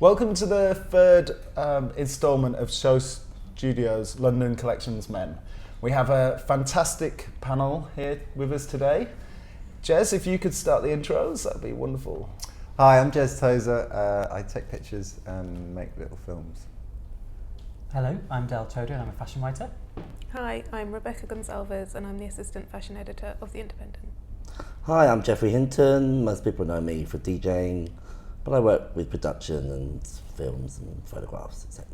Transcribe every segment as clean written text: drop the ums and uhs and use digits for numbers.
Welcome to the third instalment of Show Studios London Collections Men. We have a fantastic panel here with us today. Jez, if you could start the intros, that'd be wonderful. Hi, I'm Jez Tozer. I take pictures and make little films. Hello, I'm Daryoush Chodha and I'm a fashion writer. Hi, I'm Rebecca Gonsalves and I'm the assistant fashion editor of The Independent. Hi, I'm Hinton. Most people know me for DJing, but I work with production and films and photographs, etc.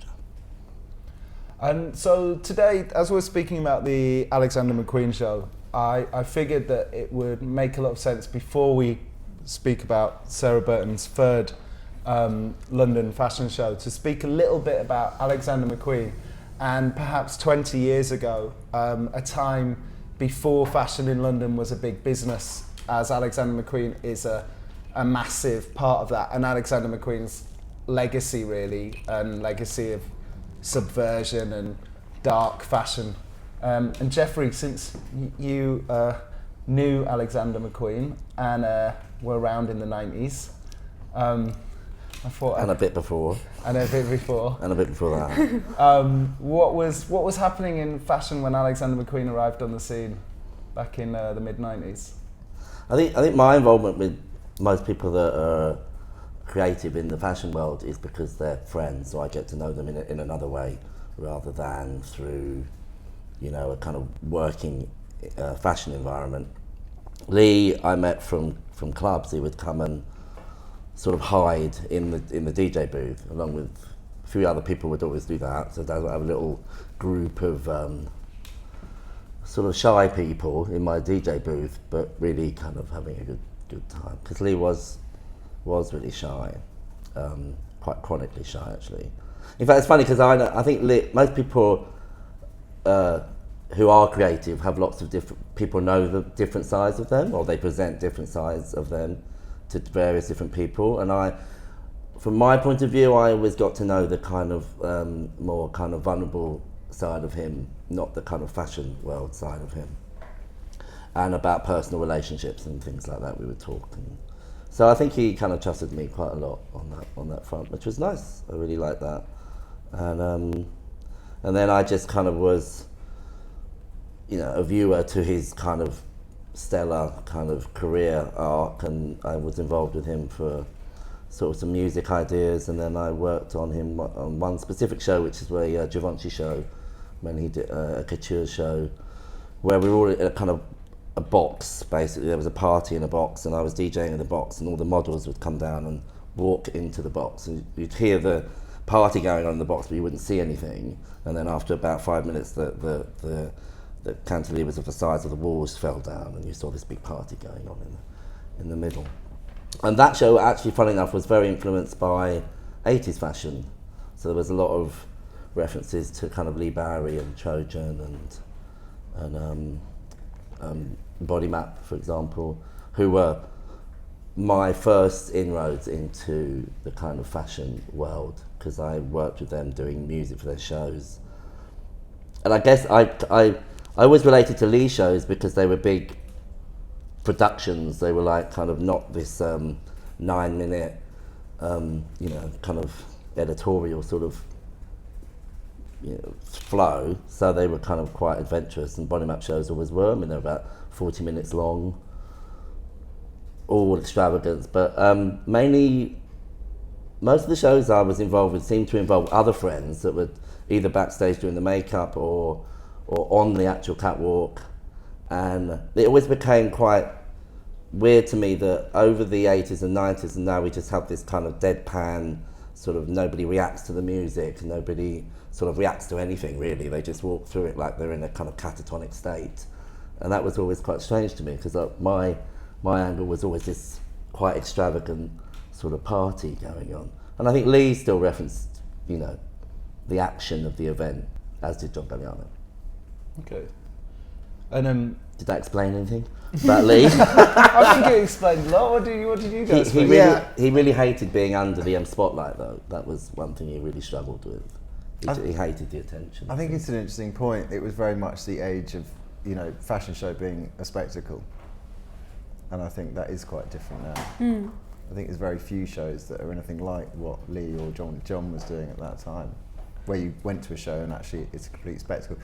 And so today, as we're speaking about the Alexander McQueen show, I figured that it would make a lot of sense before we speak about Sarah Burton's third London fashion show to speak a little bit about Alexander McQueen and perhaps 20 years ago, a time before fashion in London was a big business, as Alexander McQueen is a massive part of that, and Alexander McQueen's legacy really, and legacy of subversion and dark fashion. And Jeffrey, since you knew Alexander McQueen and were around in the 90s, I thought... And a bit before. And a bit before. And a bit before that. What was happening in fashion when Alexander McQueen arrived on the scene back in the mid-90s? I think my involvement with most people that are creative in the fashion world is because they're friends, so I get to know them in another way rather than through, you know, a kind of working fashion environment. Lee, I met from clubs. He would come and sort of hide in the DJ booth, along with a few other people would always do that. So I would have a little group of sort of shy people in my DJ booth, but really kind of having a good time. Because Lee was really shy, quite chronically shy actually. In fact, it's funny because I think most people who are creative have lots of different people know the different sides of them, or they present different sides of them to various different people. And from my point of view, I always got to know the kind of more kind of vulnerable side of him, not the kind of fashion world side of him. And about personal relationships and things like that, we would talk. And so I think he kind of trusted me quite a lot on that front, which was nice. I really liked that. And then I just kind of was, you know, a viewer to his kind of stellar kind of career arc, and I was involved with him for sort of some music ideas, and then I worked on him on one specific show, which is a Givenchy show, when he did a couture show, where we were all in a kind of a box, basically. There was a party in a box, and I was DJing in the box, and all the models would come down and walk into the box, and you'd hear the party going on in the box, but you wouldn't see anything. And then after about 5 minutes, the cantilevers of the sides of the walls fell down, and you saw this big party going on in the middle. And that show, actually, funny enough, was very influenced by 80s fashion. So there was a lot of references to kind of Lee Bowery and Trojan and Body Map, for example, who were my first inroads into the kind of fashion world, because I worked with them doing music for their shows. And I guess I always related to Lee shows because they were big productions. They were like kind of not this 9-minute, you know, kind of editorial sort of, you know, flow. So they were kind of quite adventurous, and Body Map shows always were. I mean, they're about 40 minutes long, all extravagance, but mainly most of the shows I was involved with seemed to involve other friends that would either backstage doing the makeup or on the actual catwalk. And it always became quite weird to me that over the 80s and 90s, and now we just have this kind of deadpan, sort of nobody reacts to the music, nobody sort of reacts to anything really. They just walk through it like they're in a kind of catatonic state. And that was always quite strange to me, because my angle was always this quite extravagant sort of party going on. And I think Lee still referenced, you know, the action of the event, as did John Galliano. Okay. And did that explain anything about Lee? I think it explained a lot. What did you guys think? He really hated being under the spotlight, though. That was one thing he really struggled with. He hated the attention. I think it's an interesting point. It was very much the age of, you know, fashion show being a spectacle, and I think that is quite different now. I think there's very few shows that are anything like what Lee or John was doing at that time, where you went to a show and actually it's a complete spectacle.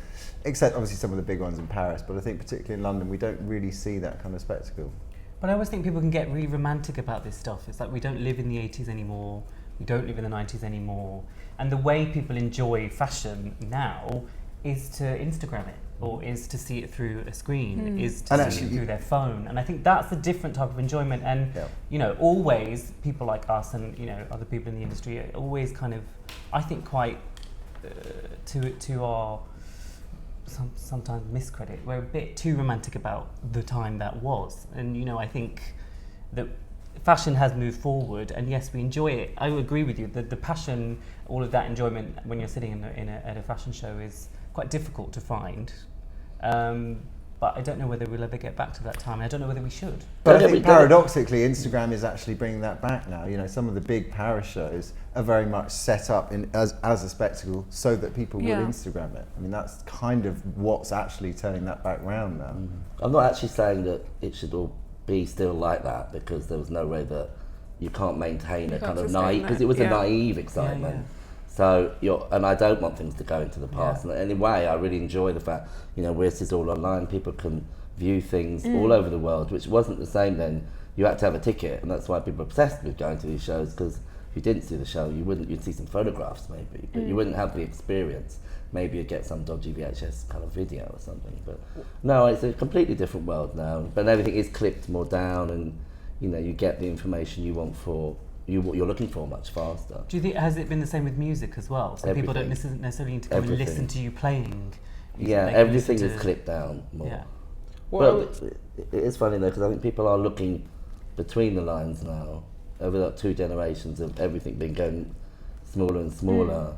Except obviously some of the big ones in Paris, but I think particularly in London we don't really see that kind of spectacle. But I always think people can get really romantic about this stuff. It's like we don't live in the 80s anymore, we don't live in the 90s anymore, and the way people enjoy fashion now is to Instagram it, or is to see it through a screen, is to see it through their phone. And I think that's a different type of enjoyment. And you know, always people like us and, you know, other people in the industry are always kind of, I think, quite to our sometimes miscredit. We're a bit too romantic about the time that was. And you know, I think that fashion has moved forward, and yes, we enjoy it. I would agree with you. The passion, all of that enjoyment when you're sitting at a fashion show is quite difficult to find. But I don't know whether we'll ever get back to that time. I don't know whether we should. But I think paradoxically, Instagram is actually bringing that back now. You know, some of the big Paris shows are very much set up as a spectacle so that people will Instagram it. I mean, that's kind of what's actually turning that back round now. I'm not actually saying that it should all be still like that, because there was no way that you can't maintain a kind of naive, because it was a naive excitement. So and I don't want things to go into the past. And in a way, I really enjoy the fact, you know, this is all online. People can view things all over the world, which wasn't the same then. You had to have a ticket, and that's why people are obsessed with going to these shows, because if you didn't see the show, you'd see some photographs maybe, but you wouldn't have the experience. Maybe you'd get some dodgy VHS kind of video or something. But no, it's a completely different world now. But everything is clipped more down, and you know, you get the information you want for what you're looking for much faster. Do you think, has it been the same with music as well? So people don't necessarily need to come and listen to you playing. Yeah, everything is clipped down more. Yeah. Well, it is funny though, because I think people are looking between the lines now. Over that 2 generations of everything being going smaller and smaller,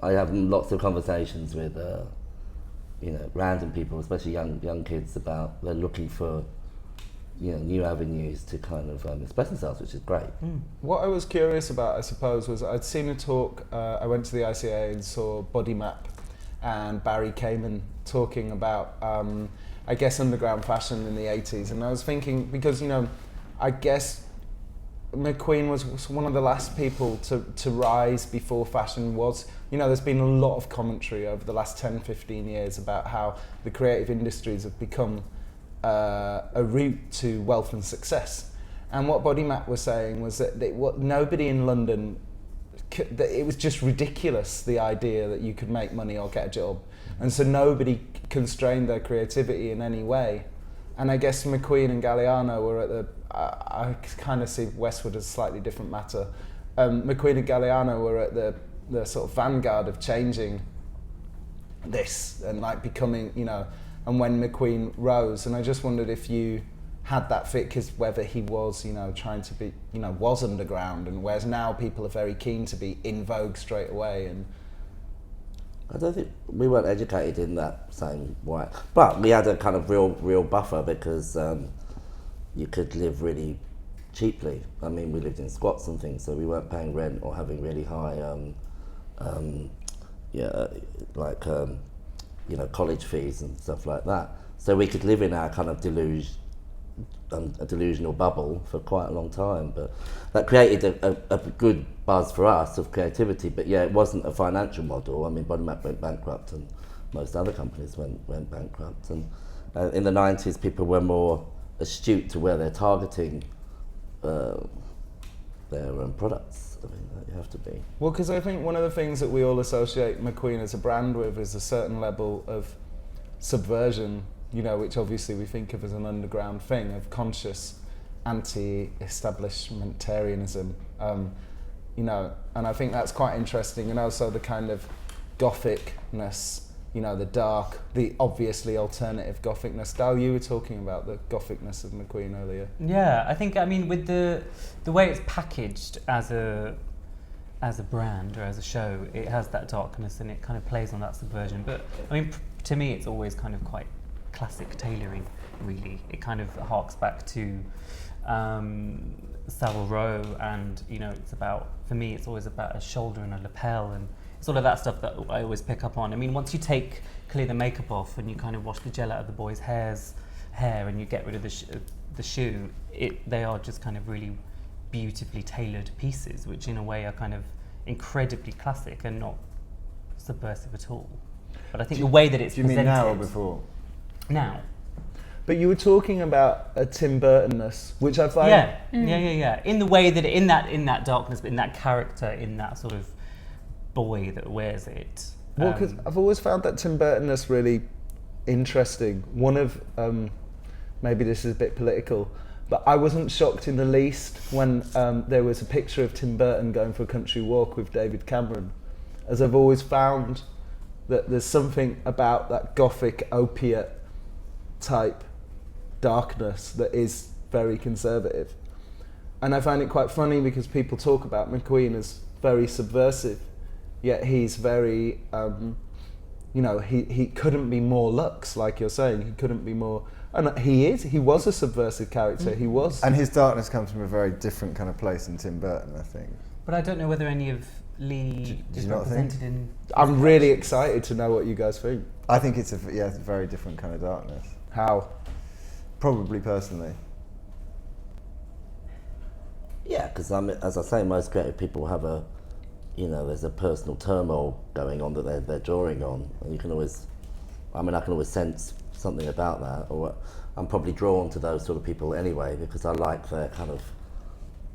I have lots of conversations with you know, random people, especially young kids, about they're looking for, you know, new avenues to kind of express themselves, which is great. What I was curious about, I suppose, was I'd seen a talk, I went to the ICA and saw Body Map and Barry Kamen talking about, I guess, underground fashion in the 80s. And I was thinking, because, you know, I guess McQueen was one of the last people to rise before fashion was. You know, there's been a lot of commentary over the last 10, 15 years about how the creative industries have become a route to wealth and success. And what Body Map was saying was that nobody in London, that it was just ridiculous, the idea that you could make money or get a job. And so nobody constrained their creativity in any way. And I guess McQueen and Galliano were at the, I kind of see Westwood as a slightly different matter. McQueen and Galliano were at the sort of vanguard of changing this and like becoming, you know, and when McQueen rose, and I just wondered if you had that fit, because whether he was, you know, trying to be, you know, was underground, and whereas now people are very keen to be in vogue straight away. And I don't think we weren't educated in that same way, but we had a kind of real buffer, because you could live really cheaply. I mean, we lived in squats and things, so we weren't paying rent or having really high, you know, college fees and stuff like that. So we could live in our kind of a delusional bubble for quite a long time. But that created a good buzz for us of creativity. But yeah, it wasn't a financial model. I mean, Body Map went bankrupt, and most other companies went bankrupt. And in the 90s, people were more astute to where they're targeting their products. I mean, you have to be. Well, because I think one of the things that we all associate McQueen as a brand with is a certain level of subversion, you know, which obviously we think of as an underground thing, of conscious anti-establishmentarianism, you know, and I think that's quite interesting. And also the kind of gothicness, you know, the dark, the obviously alternative gothicness. Dal, you were talking about the gothicness of McQueen earlier. Yeah, I think, I mean, with the way it's packaged as a brand or as a show, it has that darkness and it kind of plays on that subversion. But I mean, to me, it's always kind of quite classic tailoring, really. It kind of harks back to Savile Row, and, you know, it's about, for me, it's always about a shoulder and a lapel, and it's all of that stuff that I always pick up on. I mean, once you clear the makeup off and you kind of wash the gel out of the boys' hair and you get rid of the shoe, they are just kind of really beautifully tailored pieces, which in a way are kind of incredibly classic and not subversive at all. But I think the way that it's Do you presented... mean now or before? Now. But you were talking about a Tim Burton-ness, which I find... Yeah. In the way that, in that darkness, but in that character, in that sort of boy that wears it. Well, because I've always found that Tim Burton-ness really interesting. One of, maybe this is a bit political, but I wasn't shocked in the least when there was a picture of Tim Burton going for a country walk with David Cameron, as I've always found that there's something about that gothic opiate type darkness that is very conservative. And I find it quite funny because people talk about McQueen as very subversive, yet he's very, he couldn't be more luxe, like you're saying. He couldn't be more, and he was a subversive character, he was. And his darkness comes from a very different kind of place than Tim Burton, I think. But I don't know whether any of Lee is represented in... I'm really excited to know what you guys think. I think it's a very different kind of darkness. How? Probably personally. Yeah, because as I say, most creative people have there's a personal turmoil going on that they're drawing on, and you can always, I can always sense something about that, or I'm probably drawn to those sort of people anyway because I like their kind of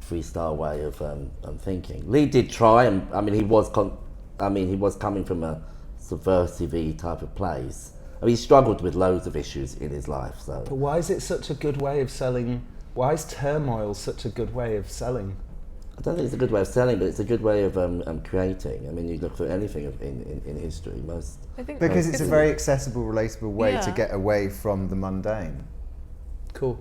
freestyle way of thinking. Lee did try, and he was coming from a subversive-y type of place. He struggled with loads of issues in his life. So. But why is it such a good way of selling? Why is turmoil such a good way of selling? I don't think it's a good way of selling, but it's a good way of creating. You look for anything in history, because it's a very accessible, relatable way to get away from the mundane. Cool.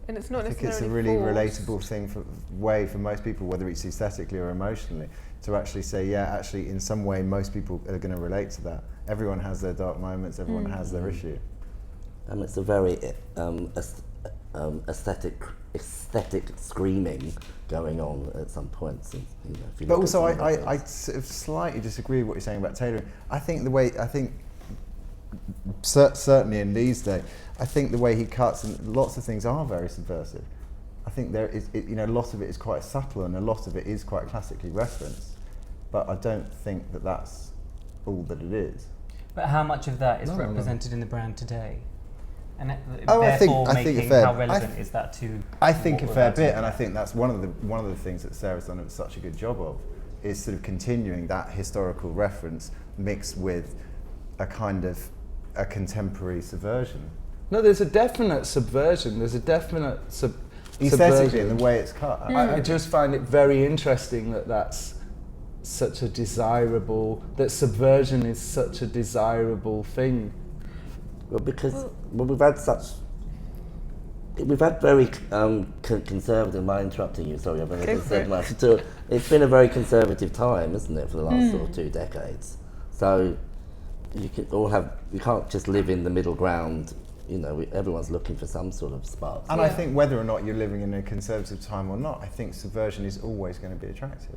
And it's not I think necessarily it's a really forced. relatable way for most people, whether it's aesthetically or emotionally, to actually say, actually, in some way, most people are going to relate to that. Everyone has their dark moments. Everyone has their issue. It's a very aesthetic screaming going on at some points. But also, I sort of slightly disagree with what you're saying about tailoring. I think certainly in Lee's day, I think the way he cuts and lots of things are very subversive. I think there is, a lot of it is quite subtle and a lot of it is quite classically referenced. But I don't think that that's all that it is. But how much of that is represented in the brand today? And I think a fair. How relevant is that to? I think a fair bit, and I think that's one of the things that Sarah's done such a good job of, is sort of continuing that historical reference mixed with a kind of a contemporary subversion. No, there's a definite subversion. There's a definite aesthetically subversion. in the way it's cut. I just find it very interesting that that's such a desirable. That subversion is such a desirable thing. Well, because we've had very conservative. Am I interrupting you? Sorry, I've only said much. It's been a very conservative time, isn't it, for the last sort of 2 decades? So you can't just live in the middle ground. Everyone's looking for some sort of spark. And I think whether or not you're living in a conservative time or not, I think subversion is always going to be attractive.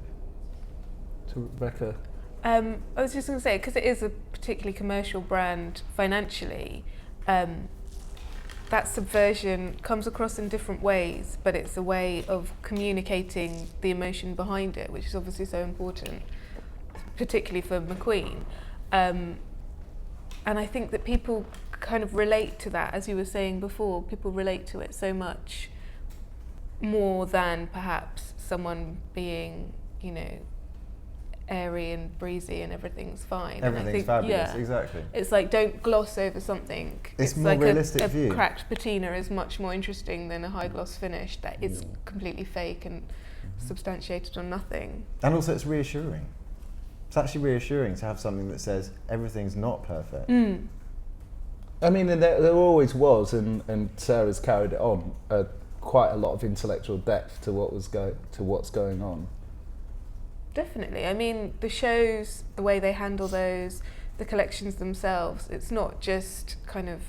To Rebecca. I was just going to say, because it is a particularly commercial brand financially, that subversion comes across in different ways, but it's a way of communicating the emotion behind it, which is obviously so important, particularly for McQueen. And I think that people kind of relate to that, as you were saying before, people relate to it so much more than perhaps someone being, airy and breezy and everything's fine. Everything's fabulous, exactly. It's like, don't gloss over something. It's more like realistic a view. cracked patina is much more interesting than a high gloss finish that is completely fake and substantiated on nothing. And also it's reassuring. It's actually reassuring to have something that says everything's not perfect. And there always was, and Sarah's carried it on, quite a lot of intellectual depth to what's going on. Definitely. The shows, the way they handle those, the collections themselves, it's not just kind of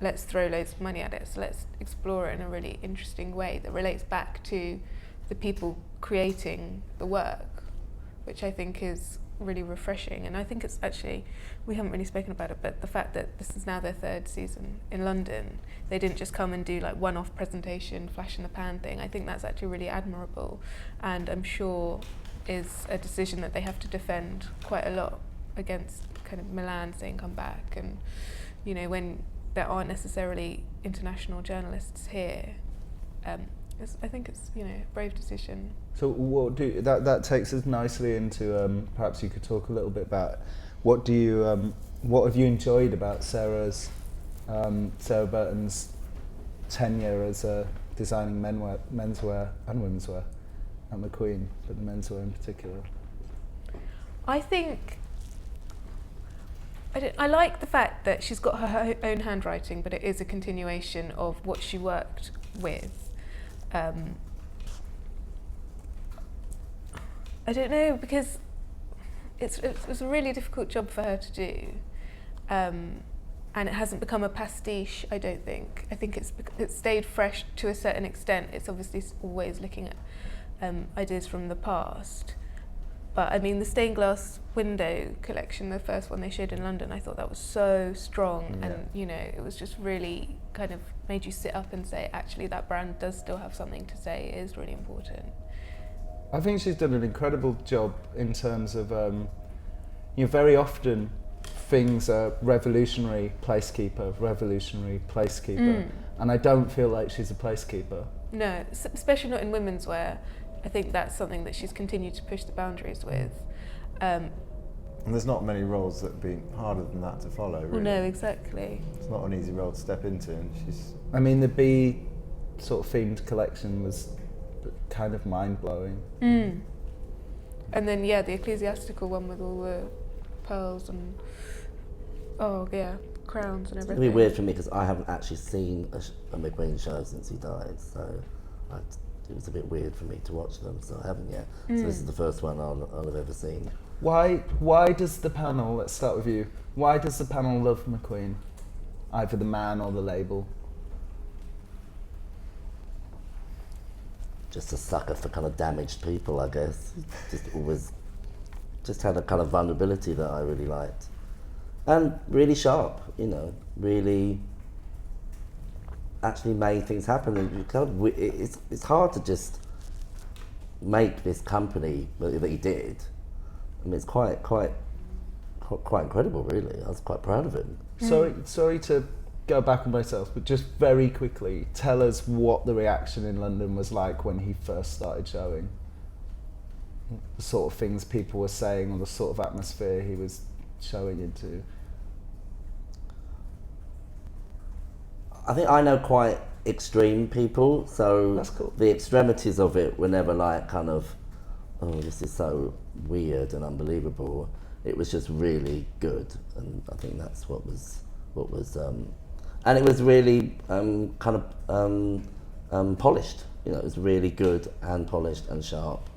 let's throw loads of money at it, so let's explore it in a really interesting way that relates back to the people creating the work, which I think is really refreshing. And I think it's actually, we haven't really spoken about it, but the fact that this is now their 3rd season in London, they didn't just come and do like one-off presentation, flash in the pan thing. I think that's actually really admirable, and I'm sure is a decision that they have to defend quite a lot against kind of Milan saying come back, and you know, when there aren't necessarily international journalists here. I think it's, you know, a brave decision. So that takes us nicely into perhaps you could talk a little bit about what have you enjoyed about Sarah Burton's tenure as designing menswear and womenswear at McQueen, but the menswear in particular. I think I like the fact that she's got her own handwriting, but it is a continuation of what she worked with. I don't know, because it's a really difficult job for her to do, and it hasn't become a pastiche. I don't think. I think it's stayed fresh to a certain extent. It's obviously always looking at ideas from the past. But I mean, the stained glass window collection, the first one they showed in London, I thought that was so strong, and you know, it was just really kind of made you sit up and say, actually, that brand does still have something to say. It is really important. I think she's done an incredible job in terms of, very often things are revolutionary placekeeper, and I don't feel like she's a placekeeper. No, especially not in women's wear. I think that's something that she's continued to push the boundaries with. And there's not many roles that have been harder than that to follow, really. Well, no, exactly. It's not an easy role to step into, and she's... I mean, the bee sort of themed collection was kind of mind-blowing. Mm. And then, the ecclesiastical one with all the pearls and, crowns and everything. It's going to be weird for me because I haven't actually seen a McQueen show since he died, so it was a bit weird for me to watch them, so I haven't yet. So this is the first one I'll have ever seen. Why does the panel, let's start with you, why does the panel love McQueen? Either the man or the label? Just a sucker for kind of damaged people, I guess. Just had a kind of vulnerability that I really liked. And really sharp, really actually made things happen. And it's hard to just make this company that he did. I mean, it's quite incredible, really. I was quite proud of him. Sorry to go back on myself, but just very quickly, tell us what the reaction in London was like when he first started showing. The sort of things people were saying, or the sort of atmosphere he was showing into. I think I know quite extreme people, so that's cool. The extremities of it were never like kind of, oh, this is so weird and unbelievable. It was just really good, and I think that's what was, and it was really kind of polished. It was really good and polished and sharp,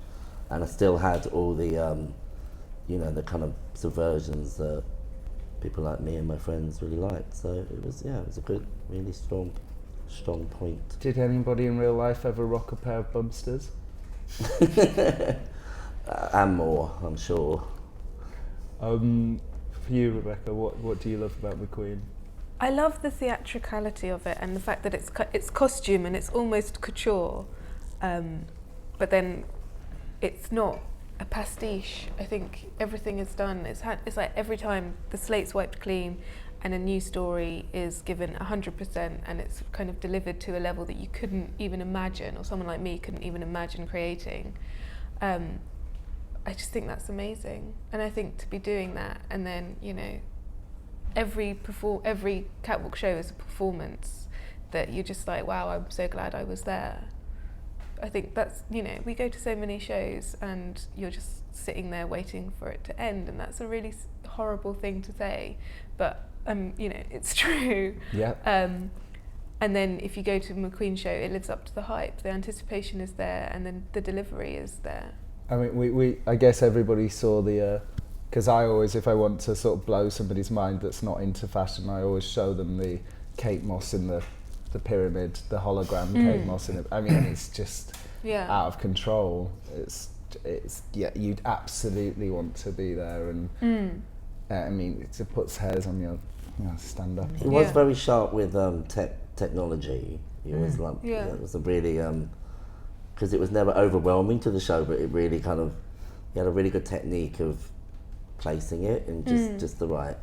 and I still had all the, the kind of subversions that people like me and my friends really liked. So it was a good, really strong point. Did anybody in real life ever rock a pair of Bumsters? And more, I'm sure. For you, Rebecca, what do you love about McQueen? I love the theatricality of it and the fact that it's costume and it's almost couture, but then it's not a pastiche. I think everything is done. It's like every time the slate's wiped clean and a new story is given 100%, and it's kind of delivered to a level that you couldn't even imagine, or someone like me couldn't even imagine creating. I just think that's amazing, and I think to be doing that, and then every catwalk show is a performance that you're just like, wow, I'm so glad I was there. I think that's, we go to so many shows and you're just sitting there waiting for it to end, and that's a really horrible thing to say, but it's true. Yeah. And then if you go to a McQueen show, it lives up to the hype. The anticipation is there, and then the delivery is there. I mean, I guess everybody saw because I always, if I want to sort of blow somebody's mind that's not into fashion, I always show them the Kate Moss in the pyramid, the hologram Kate Moss in it. I mean, it's just out of control. it's you'd absolutely want to be there, and I mean, it puts hairs on your stand up. He was very sharp with technology. He was like, it was a really because it was never overwhelming to the show, but it really kind of, he had a really good technique of placing it in just the right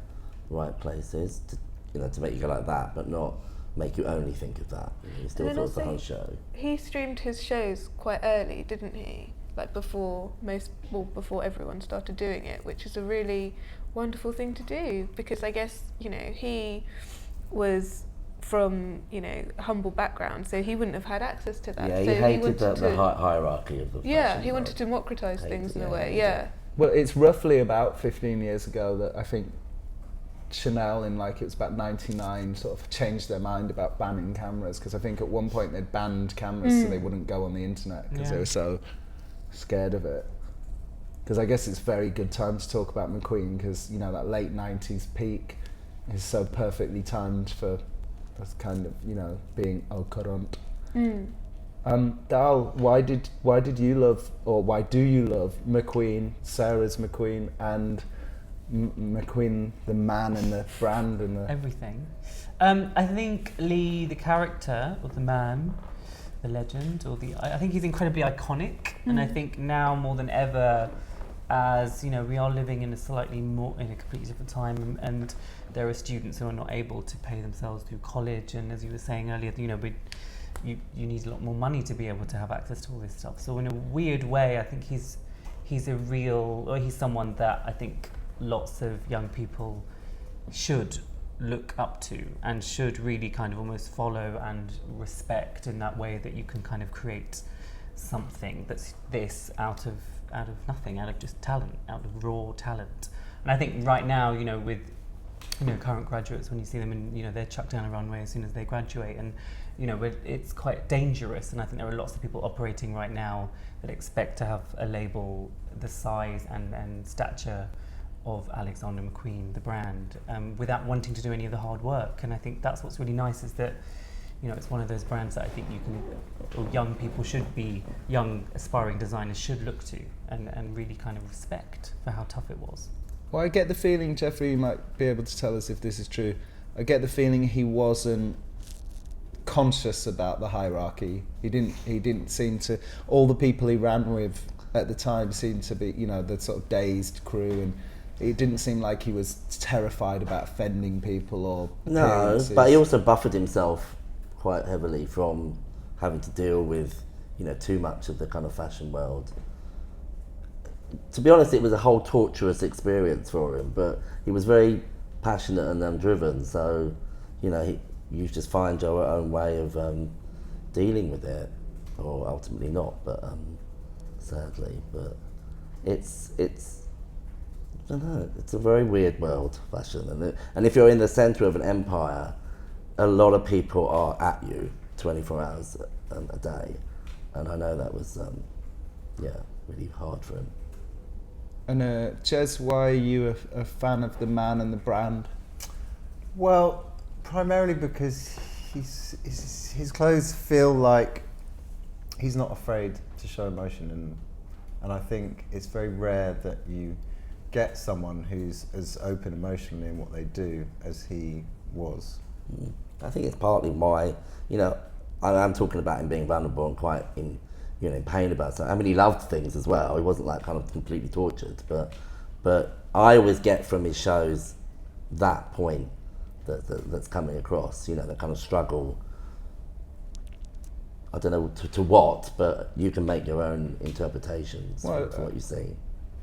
places to make you go like that, but not make you only think of that. You still thought the whole show. He streamed his shows quite early, didn't he? Like before everyone started doing it, which is a really wonderful thing to do, because I guess, he was from, humble background, so he wouldn't have had access to that. Yeah, so he hated the hierarchy of the fashion. Yeah, he wanted to democratise things in a way, Well, it's roughly about 15 years ago that I think Chanel, in it was about 99, sort of changed their mind about banning cameras, because I think at one point they'd banned cameras so they wouldn't go on the internet because they were so scared of it. Because I guess it's a very good time to talk about McQueen, because that late 90s peak is so perfectly timed for this kind of being au courant. Dal, why did you love, or why do you love McQueen, Sarah's McQueen, and McQueen, the man and the brand and the everything? I think Lee, the character, or the man, the legend, I think he's incredibly iconic, and I think now more than ever, as we are living in a completely different time, and there are students who are not able to pay themselves through college, and as you were saying earlier, you need a lot more money to be able to have access to all this stuff. So in a weird way, I think he's someone that I think lots of young people should look up to and should really kind of almost follow and respect, in that way that you can kind of create something that's this out of nothing, out of just talent, out of raw talent. And I think right now, with current graduates, when you see them and they're chucked down a runway as soon as they graduate, and it's quite dangerous. And I think there are lots of people operating right now that expect to have a label the size and stature of Alexander McQueen, the brand, without wanting to do any of the hard work. And I think that's what's really nice, is that it's one of those brands that I think young people should be, young aspiring designers should look to and really kind of respect for how tough it was. Well, I get the feeling, Jeffrey, you might be able to tell us if this is true, I get the feeling he wasn't conscious about the hierarchy. He didn't seem to, all the people he ran with at the time seemed to be, the sort of dazed crew, and it didn't seem like he was terrified about offending people or appearances. No, but he also buffered himself quite heavily from having to deal with, too much of the kind of fashion world. To be honest, it was a whole torturous experience for him, but he was very passionate and driven, so, you just find your own way of dealing with it, or ultimately not, but sadly, but it's I don't know, it's a very weird world, fashion, and if you're in the centre of an empire, a lot of people are at you 24 hours a day, and I know that was really hard for him. And Jez, why are you a fan of the man and the brand? Well, primarily because his clothes feel like he's not afraid to show emotion, and I think it's very rare that you get someone who's as open emotionally in what they do as he was. I think it's partly why, I'm talking about him being vulnerable and quite in pain about something. I mean, he loved things as well. He wasn't kind of completely tortured, but I always get from his shows that point that's coming across, the kind of struggle. I don't know to what, but you can make your own interpretations for what you see.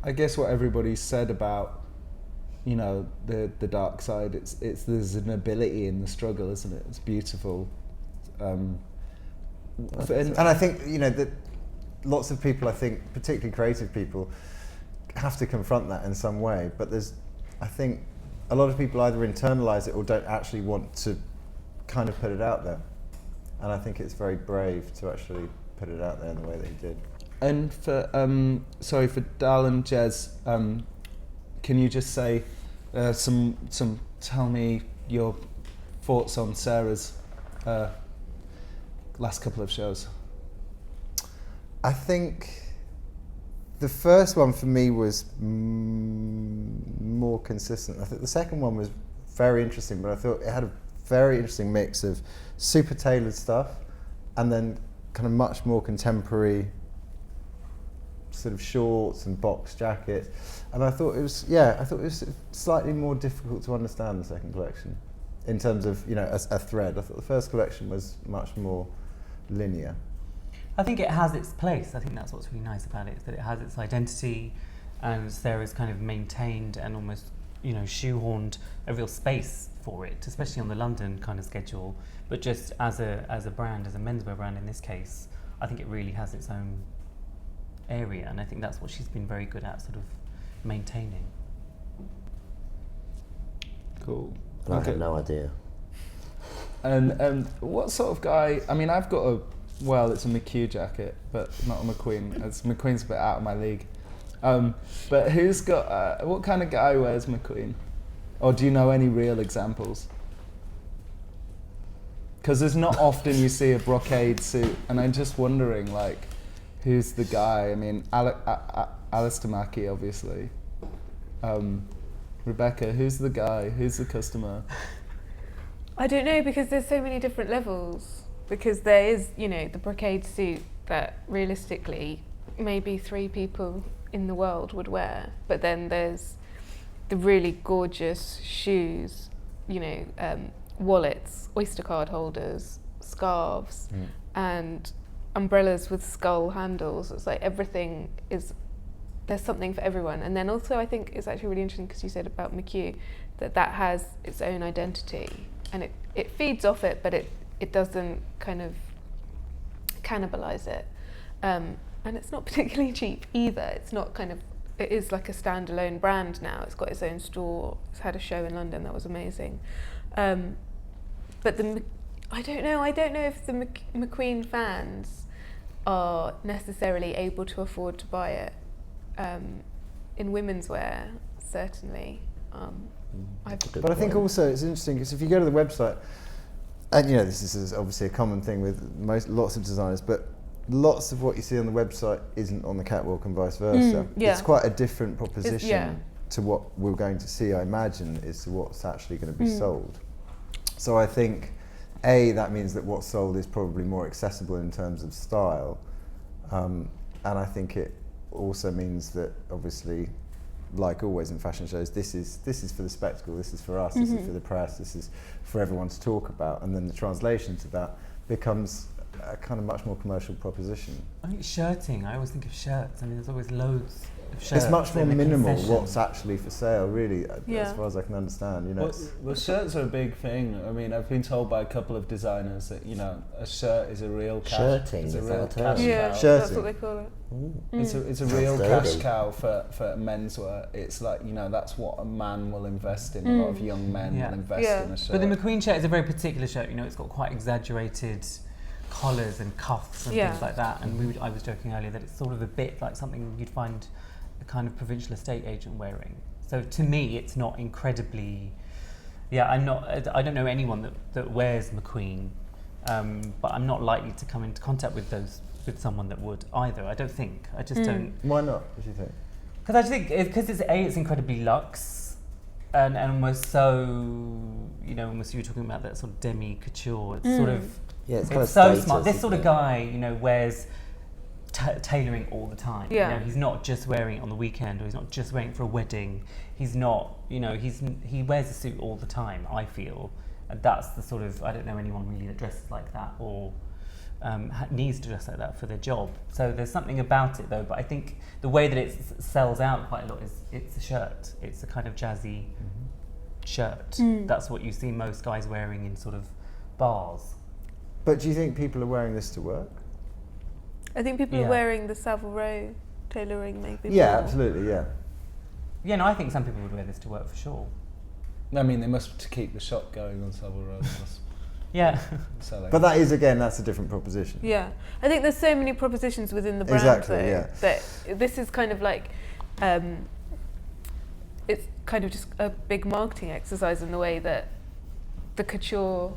I guess what everybody said about, the dark side, it's there's an ability in the struggle, isn't it? It's beautiful. And I think, that lots of people, I think, particularly creative people, have to confront that in some way. But I think a lot of people either internalise it or don't actually want to kind of put it out there. And I think it's very brave to actually put it out there in the way that he did. And for Dal and Jez, can you just say tell me your thoughts on Sarah's last couple of shows? I think the first one for me was more consistent. I think the second one was very interesting, but I thought it had a very interesting mix of super tailored stuff and then kind of much more contemporary sort of shorts and box jackets. And I thought it was slightly more difficult to understand, the second collection, in terms of, you know, a thread. I thought the first collection was much more linear. I think it has its place. I think that's what's really nice about it, is that it has its identity, and Sarah's kind of maintained and almost, you know, shoehorned a real space for it, especially on the London kind of schedule. But just as a brand, as a menswear brand in this case, I think it really has its own area, and I think that's what she's been very good at, sort of maintaining. Cool. I have no idea. And what sort of guy? I mean, I've got it's a McHugh jacket, but not a McQueen. McQueen's a bit out of my league. But who's got? What kind of guy wears McQueen? Or do you know any real examples? Because there's not often you see a brocade suit, and I'm just wondering, like, who's the guy? I mean, Alistair Mackey, obviously. Rebecca, who's the guy? Who's the customer? I don't know, because there's so many different levels. Because there is, you know, the brocade suit that realistically maybe 3 people in the world would wear. But then there's the really gorgeous shoes, you know, wallets, Oyster card holders, scarves, and umbrellas with skull handles. It's like everything is, there's something for everyone. And then also I think it's actually really interesting, because you said about McHugh, that has its own identity, and it feeds off it, but it doesn't kind of cannibalize it. And it's not particularly cheap either. It's not kind of, it is like a standalone brand now. It's got its own store. It's had a show in London that was amazing. But I don't know if the McQueen fans are necessarily able to afford to buy it. In women's wear, certainly. But I think also it's interesting, because if you go to the website, and you know, this is obviously a common thing with lots of designers, but lots of what you see on the website isn't on the catwalk and vice versa. It's quite a different proposition to what we're going to see, I imagine, is to what's actually going to be sold. So I think, that means that what's sold is probably more accessible in terms of style, and I think it also means that, obviously, like always in fashion shows, this is for the spectacle, this is for us, this is for the press, this is for everyone to talk about, and then the translation to that becomes a kind of much more commercial proposition. I think shirting, I always think of shirts. I mean, there's always loads of shirts. It's much more minimal what's actually for sale, really, as far as I can understand. You know, well, shirts are a big thing. I mean, I've been told by a couple of designers that, you know, a shirt is a real cash. Shirting, is a is real that a cash term? cow. That's what they call it. It's a real cash cow for menswear. It's like, you know, that's what a man will invest in. A lot of young men will invest in a shirt. But the McQueen shirt is a very particular shirt. You know, it's got quite exaggerated collars and cuffs and things like that. And I was joking earlier that it's sort of a bit like something you'd find a kind of provincial estate agent wearing. So to me, it's not incredibly. I don't know anyone that wears McQueen, but I'm not likely to come into contact with someone that would either. I don't think. I just don't. Why not? What do you think? Because I think it's incredibly luxe, and almost so, you know, almost you were talking about that sort of demi couture. It's sort of it's kind of so status, smart. This sort of it? guy, you know, wears tailoring all the time. Yeah. You know, he's not just wearing it on the weekend, or he's not just wearing it for a wedding. He's not, you know, he wears a suit all the time, I feel. And that's the sort of, I don't know anyone really that dresses like that or needs to dress like that for their job. So there's something about it though, but I think the way that it sells out quite a lot is it's a shirt. It's a kind of jazzy shirt. That's what you see most guys wearing in sort of bars. But do you think people are wearing this to work? I think people are wearing the Savile Row tailoring maybe. Yeah, more. absolutely, yeah. Yeah, no, I think some people would wear this to work for sure. I mean, they must to keep the shop going on Savile Row. Yeah. But that is, again, that's a different proposition. Yeah. I think there's so many propositions within the brand that this is kind of like, it's kind of just a big marketing exercise in the way that the couture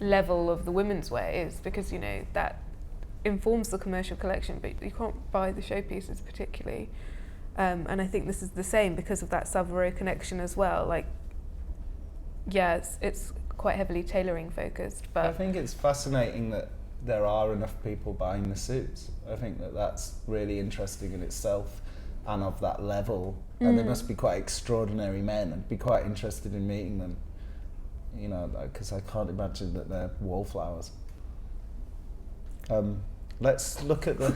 level of the women's wear is, because, you know, that informs the commercial collection, but you can't buy the showpieces particularly. And I think this is the same because of that Savaro connection as well. Like, yeah, it's quite heavily tailoring focused, but I think it's fascinating that there are enough people buying the suits. I think that that's really interesting in itself and of that level. And they must be quite extraordinary men. I'd be quite interested in meeting them, you know, because I can't imagine that they're wallflowers. Let's look at the...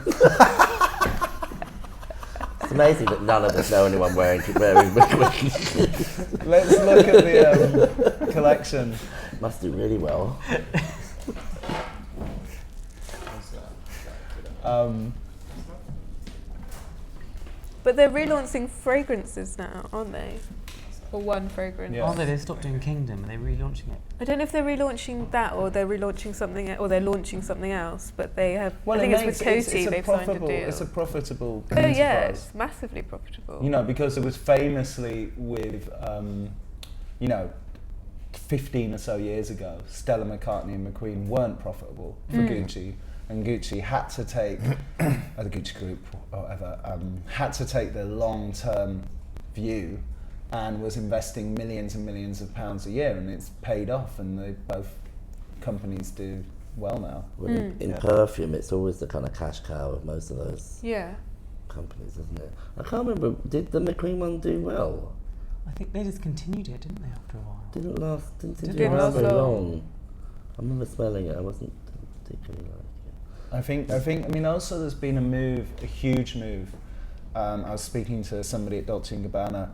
It's amazing that none of us know anyone wearing McQueen. Let's look at the collection. Must do really well. but they're relaunching fragrances now, aren't they? Or one fragrance. Yeah. Oh, they stopped doing Kingdom. Are they relaunching it? I don't know if they're relaunching that or they're relaunching something, or they're launching something else. But they have. I think it's with Coty. They've signed a deal. It's a profitable Oh yeah, enterprise. it's massively profitable. You know, because it was famously with, you know, 15 or so years ago, Stella McCartney and McQueen weren't profitable for Gucci, and Gucci had to take, or the Gucci group or whatever, had to take the long-term view and was investing millions and millions of pounds a year, and it's paid off, and they both companies do well now. Well, in perfume, it's always the kind of cash cow of most of those Yeah. companies, isn't it? I can't remember, did the McQueen one do well? I think they discontinued it, didn't they, after a while? Didn't Didn't last last very long. long. I remember smelling it, I wasn't particularly like it. I mean, also there's been a huge move. I was speaking to somebody at Dolce & Gabbana,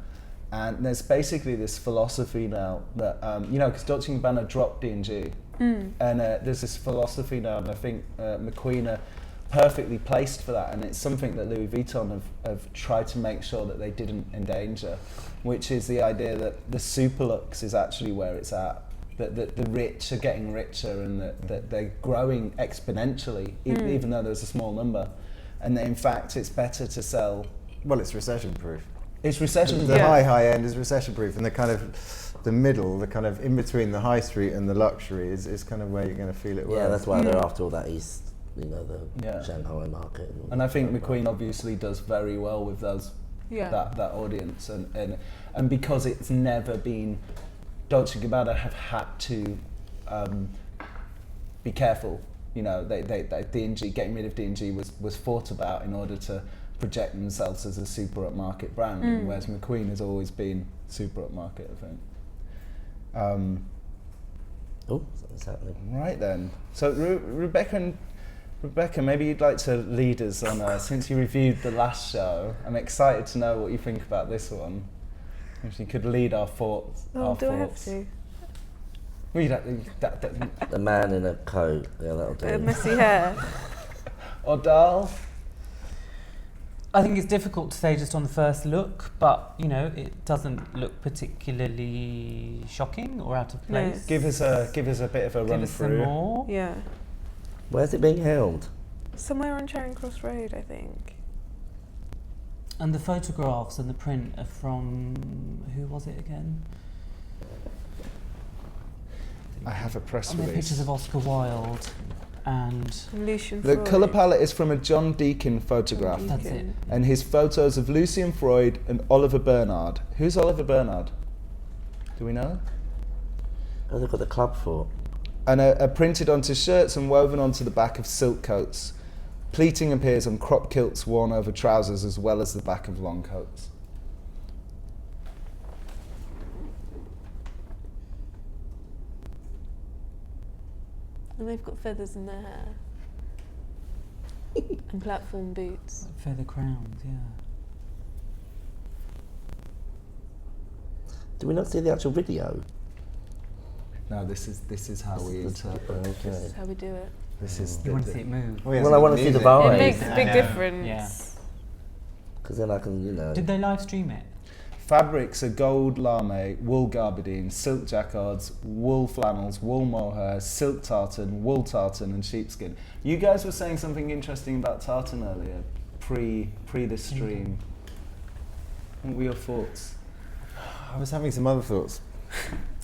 and there's basically this philosophy now that, you know, because Dolce & Gabbana dropped D&G, and there's this philosophy now, and I think McQueen are perfectly placed for that, and it's something that Louis Vuitton have tried to make sure that they didn't endanger, which is the idea that the super luxe is actually where it's at, that the rich are getting richer, and that they're growing exponentially, even though there's a small number, and that in fact it's better to sell. Well, it's recession proof. It's recession. The high end is recession proof, and the kind of the middle, the kind of in between the high street and the luxury is kind of where you're going to feel it. Yeah, that's why they're after all that east, you know, the Yeah. Shanghai market. And I think McQueen obviously does very well with those Yeah. that audience, and because it's never been, Dolce & Gabbana have had to be careful. You know, they D&G, getting rid of D&G was thought about in order to project themselves as a super upmarket brand, whereas McQueen has always been super upmarket, I think. Oh, something's happening. Right then. So Rebecca, maybe you'd like to lead us on, since you reviewed the last show, I'm excited to know what you think about this one. If you could lead our thoughts. Oh, do I have to? Well, that, The man in a coat, yeah, that'll do. Messy hair. Odal? I think it's difficult to say just on the first look, but you know, it doesn't look particularly shocking or out of No. place. Give us a bit of a Give run us some through. more. Yeah. Where's it being held? Somewhere on Charing Cross Road, I think. And the photographs and the print are from, who was it again? I have a press And they're release. pictures of Oscar Wilde and Lucian The Freud. colour palette is from a John Deacon photograph, That's it. and his photos of Lucian Freud and Oliver Bernard. Who's Oliver Bernard? Do we know? Oh, they've got the club for. And are printed onto shirts and woven onto the back of silk coats. Pleating appears on crop kilts worn over trousers as well as the back of long coats. And they've got feathers in their hair. And platform boots. feather crowns, yeah. Do we not see the actual video? No, this is how we interpret. Okay. This is how we do it. This is You want to see it move. Well, I want to see the It vibe. makes a big Yeah. difference. Yeah. Because then I can, you know. Did they live stream it? Fabrics are gold lame, wool gabardine, silk jacquards, wool flannels, wool mohair, silk tartan, wool tartan, and sheepskin. You guys were saying something interesting about tartan earlier, pre the stream. What were your thoughts? I was having some other thoughts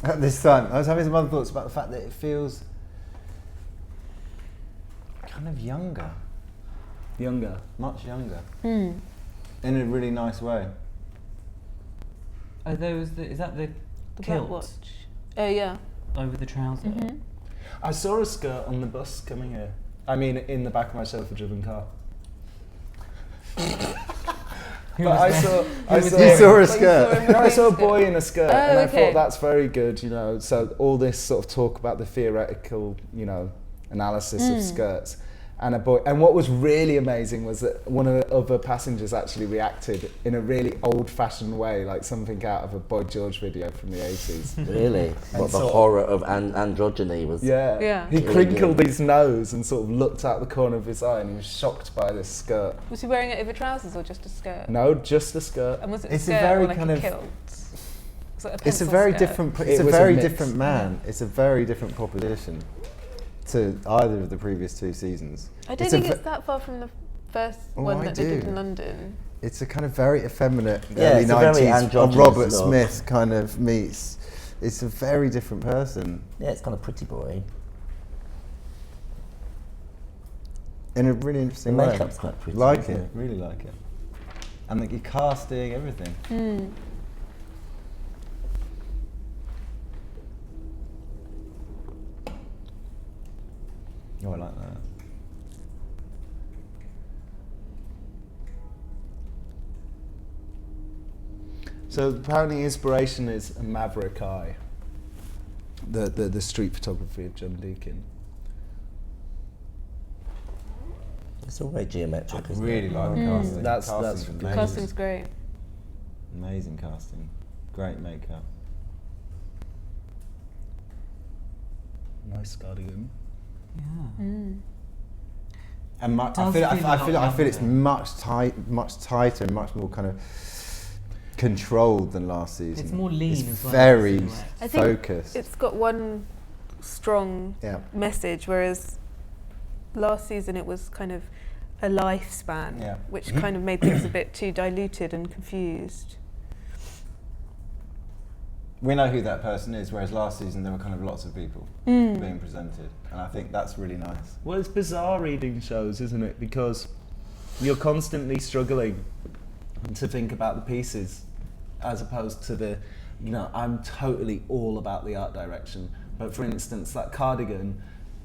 at this time. I was having some other thoughts about the fact that it feels kind of younger. Much younger. Mm. In a really nice way. Are those is that the The kilt Black Watch. Oh yeah. over the trouser? Mm-hmm. I saw a skirt on the bus coming here. I mean, in the back of my chauffeur-driven car. Who But was I there? saw. You saw a But you skirt. saw him No, I saw a wearing boy skirt. in a skirt, Oh, and I okay. thought that's very good, you know. So all this sort of talk about the theoretical, you know, analysis of skirts, and a boy. And what was really amazing was that one of the other passengers actually reacted in a really old-fashioned way, like something out of a Boy George video from the 80s. Really? What the sort of- horror of androgyny was. Yeah. Yeah. He Really crinkled good. his nose and sort of looked out the corner of his eye, and he was shocked by this skirt. Was he wearing it over trousers or just a skirt? No, just a skirt. And was it It's a a skirt very or like kind a of- kilt? Was it a It's a pencil very skirt? different. It It's a was a very mix. different man. It's a very different proposition to either of the previous two seasons. I don't It's a think ve- it's that far from the first Oh, one I that they did do. in London. It's a kind of very effeminate Yeah, early it's a very 90s androgynous Robert look. Smith kind of meets. It's a very different person Yeah, it's kind of pretty boy. in a really The interesting way. makeup's quite pretty. Like isn't it, really like it. And the casting, everything. Mm. Oh, I like that. So apparently inspiration is a Maverick Eye, the street photography of John Deacon. It's all very geometric, I isn't really it? like the casting. That's Casting's good. amazing. Casting's great. Amazing casting. Great makeup. Nice cardigan. Yeah. Mm. And I Does feel, I, feel I a feel, lot I feel it's younger. much tighter, and much more kind of controlled than last season. It's more lean It's as well. very in silhouette. I think focused. It's got one strong Yeah. message, whereas last season it was kind of a lifespan, Yeah. which kind of made things a bit too diluted and confused. We know who that person is, whereas last season there were kind of lots of people Mm. being presented, and I think that's really nice. Well, it's bizarre reading shows, isn't it? Because you're constantly struggling to think about the pieces as opposed to the, you know, I'm totally all about the art direction. But for instance, that cardigan,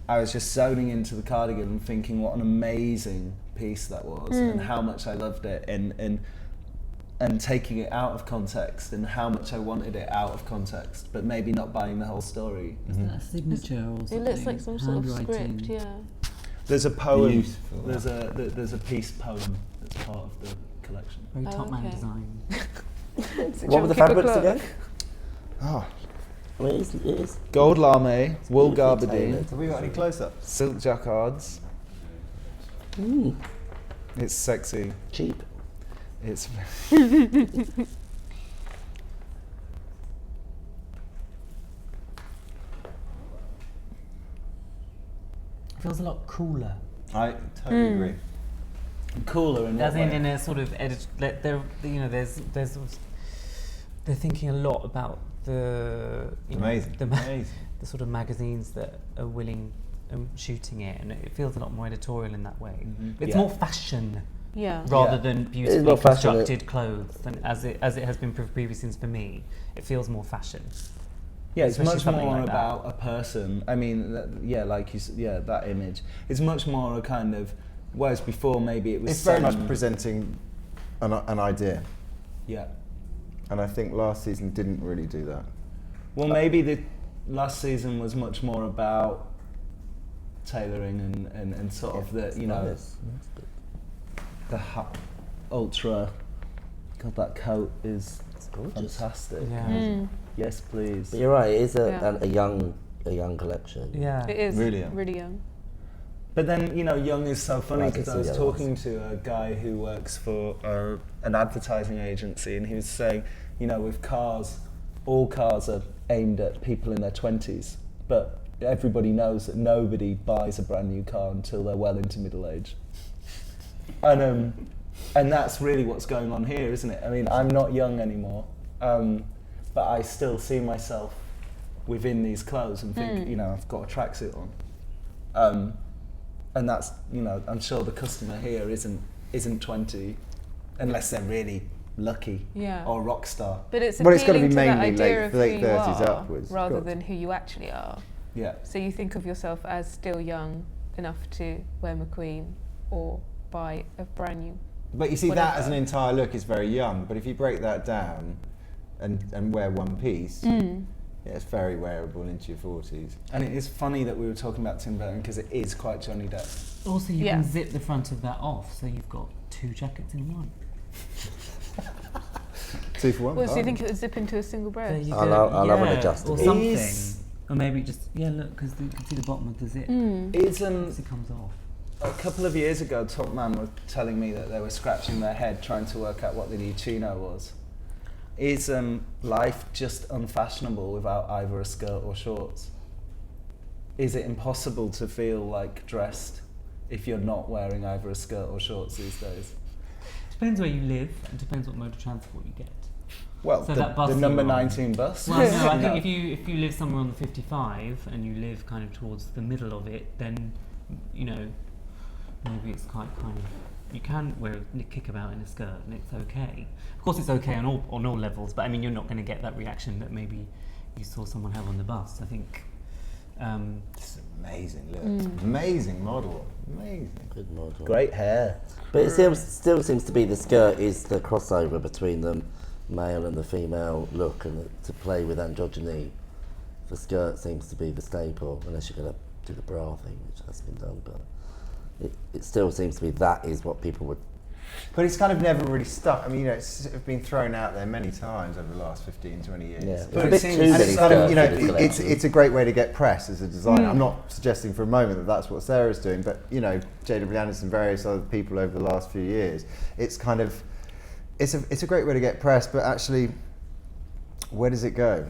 I was just zoning into the cardigan and thinking what an amazing piece that was and how much I loved it and taking it out of context and how much I wanted it out of context, but maybe not buying the whole story. Is that a signature or something? It looks like some sort of Handwriting? script, yeah. There's a poem, Beautiful. there's a piece poem that's part of the collection. Very Oh, top man okay. design. What were the fabrics again? Oh, I mean, it is gold lame, wool beautifully gabardine, tailored. Have we got any close-ups? silk jacquards. Mm, It's sexy. cheap. It's It feels a lot cooler. I totally agree. cooler in As what in, way? in a sort of edit, there, you know, there's, they're thinking a lot about the, you know, Amazing. Amazing. the sort of magazines that are willing shooting it, and it feels a lot more editorial in that way. It's Yeah. more fashion Yeah. rather Yeah. than beautifully more fashion, constructed clothes, than as it has been for previous seasons for me. It feels more fashion. Yeah, it's Especially much something more like that. about a person. I mean, yeah, like you said, yeah, that image. It's much more a kind of, whereas before maybe it was It's very much some- presenting an idea, Yeah. and I think last season didn't really do that. Well, maybe the last season was much more about tailoring and sort of the, you know, Nice. That's good. the ultra. God, that coat is It's gorgeous. fantastic. Yeah. Mm. Yes, please. But you're right. It is Yeah. a young collection. Yeah. It is Really young. really young. But then, you know, young is so funny Right, because I it's was the other talking to a guy who works for an advertising agency, and he was saying, you know, with cars, all cars are aimed at people in their 20s, but everybody knows that nobody buys a brand new car until they're well into middle age. And that's really what's going on here, isn't it? I mean, I'm not young anymore, but I still see myself within these clothes and think, you know, I've got a tracksuit on. and that's, you know, I'm sure the customer here isn't 20, unless they're really lucky or rock star. But it's Well, it's gotta appealing be to that mainly idea of late who you 30s are, upwards. rather Got than who you actually are. Yeah. So you think of yourself as still young enough to wear McQueen or buy a brand new. But you see, whatever. that as an entire look is very young. But if you break that down and wear one piece, yeah, it's very wearable into your 40s. And it is funny that we were talking about Tim Burton because it is quite Johnny Depp. Also, you can zip the front of that off, so you've got 2 jackets in one. 2 for 1. Well, so you think it would zip into a single There breast? you I'll go. have an adjustable. Or something. Is- Or maybe just, look, because you can see the bottom of the zip. It's As it comes off. a couple of years ago, Top Man were telling me that they were scratching their head trying to work out what the new chino was. Is life just unfashionable without either a skirt or shorts? Is it impossible to feel like dressed if you're not wearing either a skirt or shorts these days? Depends where you live, and depends what mode of transport you get. Well, So that bus the you number were on. 19 bus. Well, no, I No. think if you live somewhere on the 55 and you live kind of towards the middle of it, then, you know, maybe it's quite kind of, you can wear a kickabout in a skirt and it's okay. Of course, it's okay on all levels, but I mean, you're not going to get that reaction that maybe you saw someone have on the bus. I think. It's amazing look. Amazing model. Amazing. Good model. Great hair. But it still seems to be the skirt is the crossover between the male and the female look, and to play with androgyny, the skirt seems to be the staple, unless you're going to do the bra thing, which has been done, but it still seems to be that is what people would. But it's kind of never really stuck. I mean, you know, it's been thrown out there many times over the last 15, 20 years. Yeah, But it's it a bit seems- too and And many it's kind of, you know, skirts for this collection. it's a great way to get press as a designer. I'm not suggesting for a moment that that's what Sarah's doing, but, you know, J.W. Anderson and various other people over the last few years, it's kind of, it's a great way to get press, but actually, where does it go?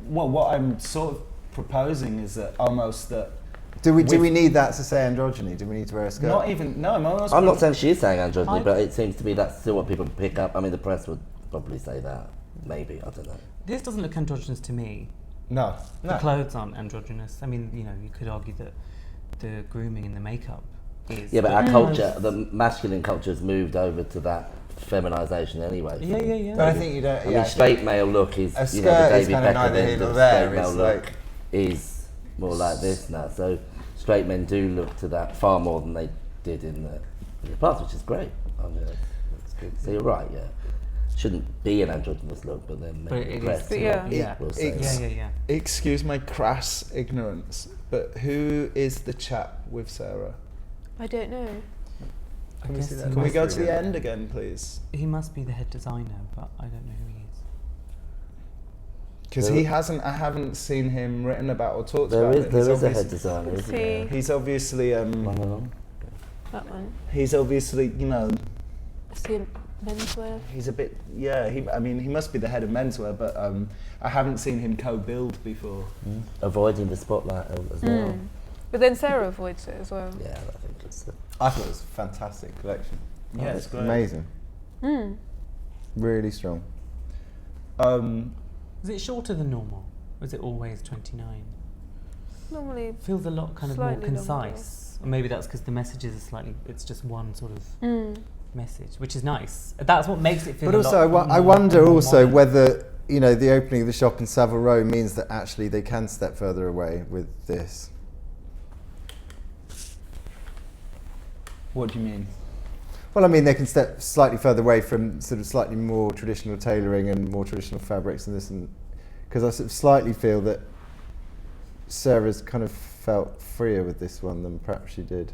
Well, what I'm sort of proposing is that almost that. Do we need that to say androgyny? Do we need to wear a skirt? Not even. No, I'm not saying she is saying androgyny, but it seems to me that's still what people pick up. I mean, the press would probably say that. Maybe, I don't know. This doesn't look androgynous to me. No. The clothes aren't androgynous. I mean, you know, you could argue that the grooming and the makeup is. Yeah, but our culture, the masculine culture has moved over to that feminisation anyway. Yeah. But I think you don't. I mean, straight male look is, a you know, the skirt is David kind of Beckham neither end here of nor the there. straight male It's look like is more like this now. So straight men do look to that far more than they did in the past, which is great. I mean, that's good. So you're right, yeah. Shouldn't be an androgynous look, but then But maybe it the press is. But yeah. Yeah. will say. Yeah. Excuse my crass ignorance, but who is the chap with Sarah? I don't know. Can we guess see he that? Can we must go be to the really. end again, please? He must be the head designer, but I don't know who he is. Because he hasn't. I haven't seen him written about or talked There about. is it. there He's is a obvious- head designer, isn't See. there? He's obviously. One along. That one. He's obviously. You know. See menswear. He's a bit. Yeah. I mean, he must be the head of menswear, but I haven't seen him co-build before. Avoiding the spotlight as well. But then Sarah avoids it as well. Yeah, I think it's. I thought it was a fantastic collection. Yeah, it's great. Amazing. Really strong. Is it shorter than normal? Or is it always 29? Normally. Feels a lot kind of more Slightly longer. concise. Or maybe that's because the messages are slightly, it's just one sort of message, which is nice. That's what makes it feel But a also, lot I more wonder also modern. whether, you know, the opening of the shop in Savile Row means that actually they can step further away with this. What do you mean? Well, I mean, they can step slightly further away from sort of slightly more traditional tailoring and more traditional fabrics and this, and because I sort of slightly feel that Sarah's kind of felt freer with this one than perhaps she did.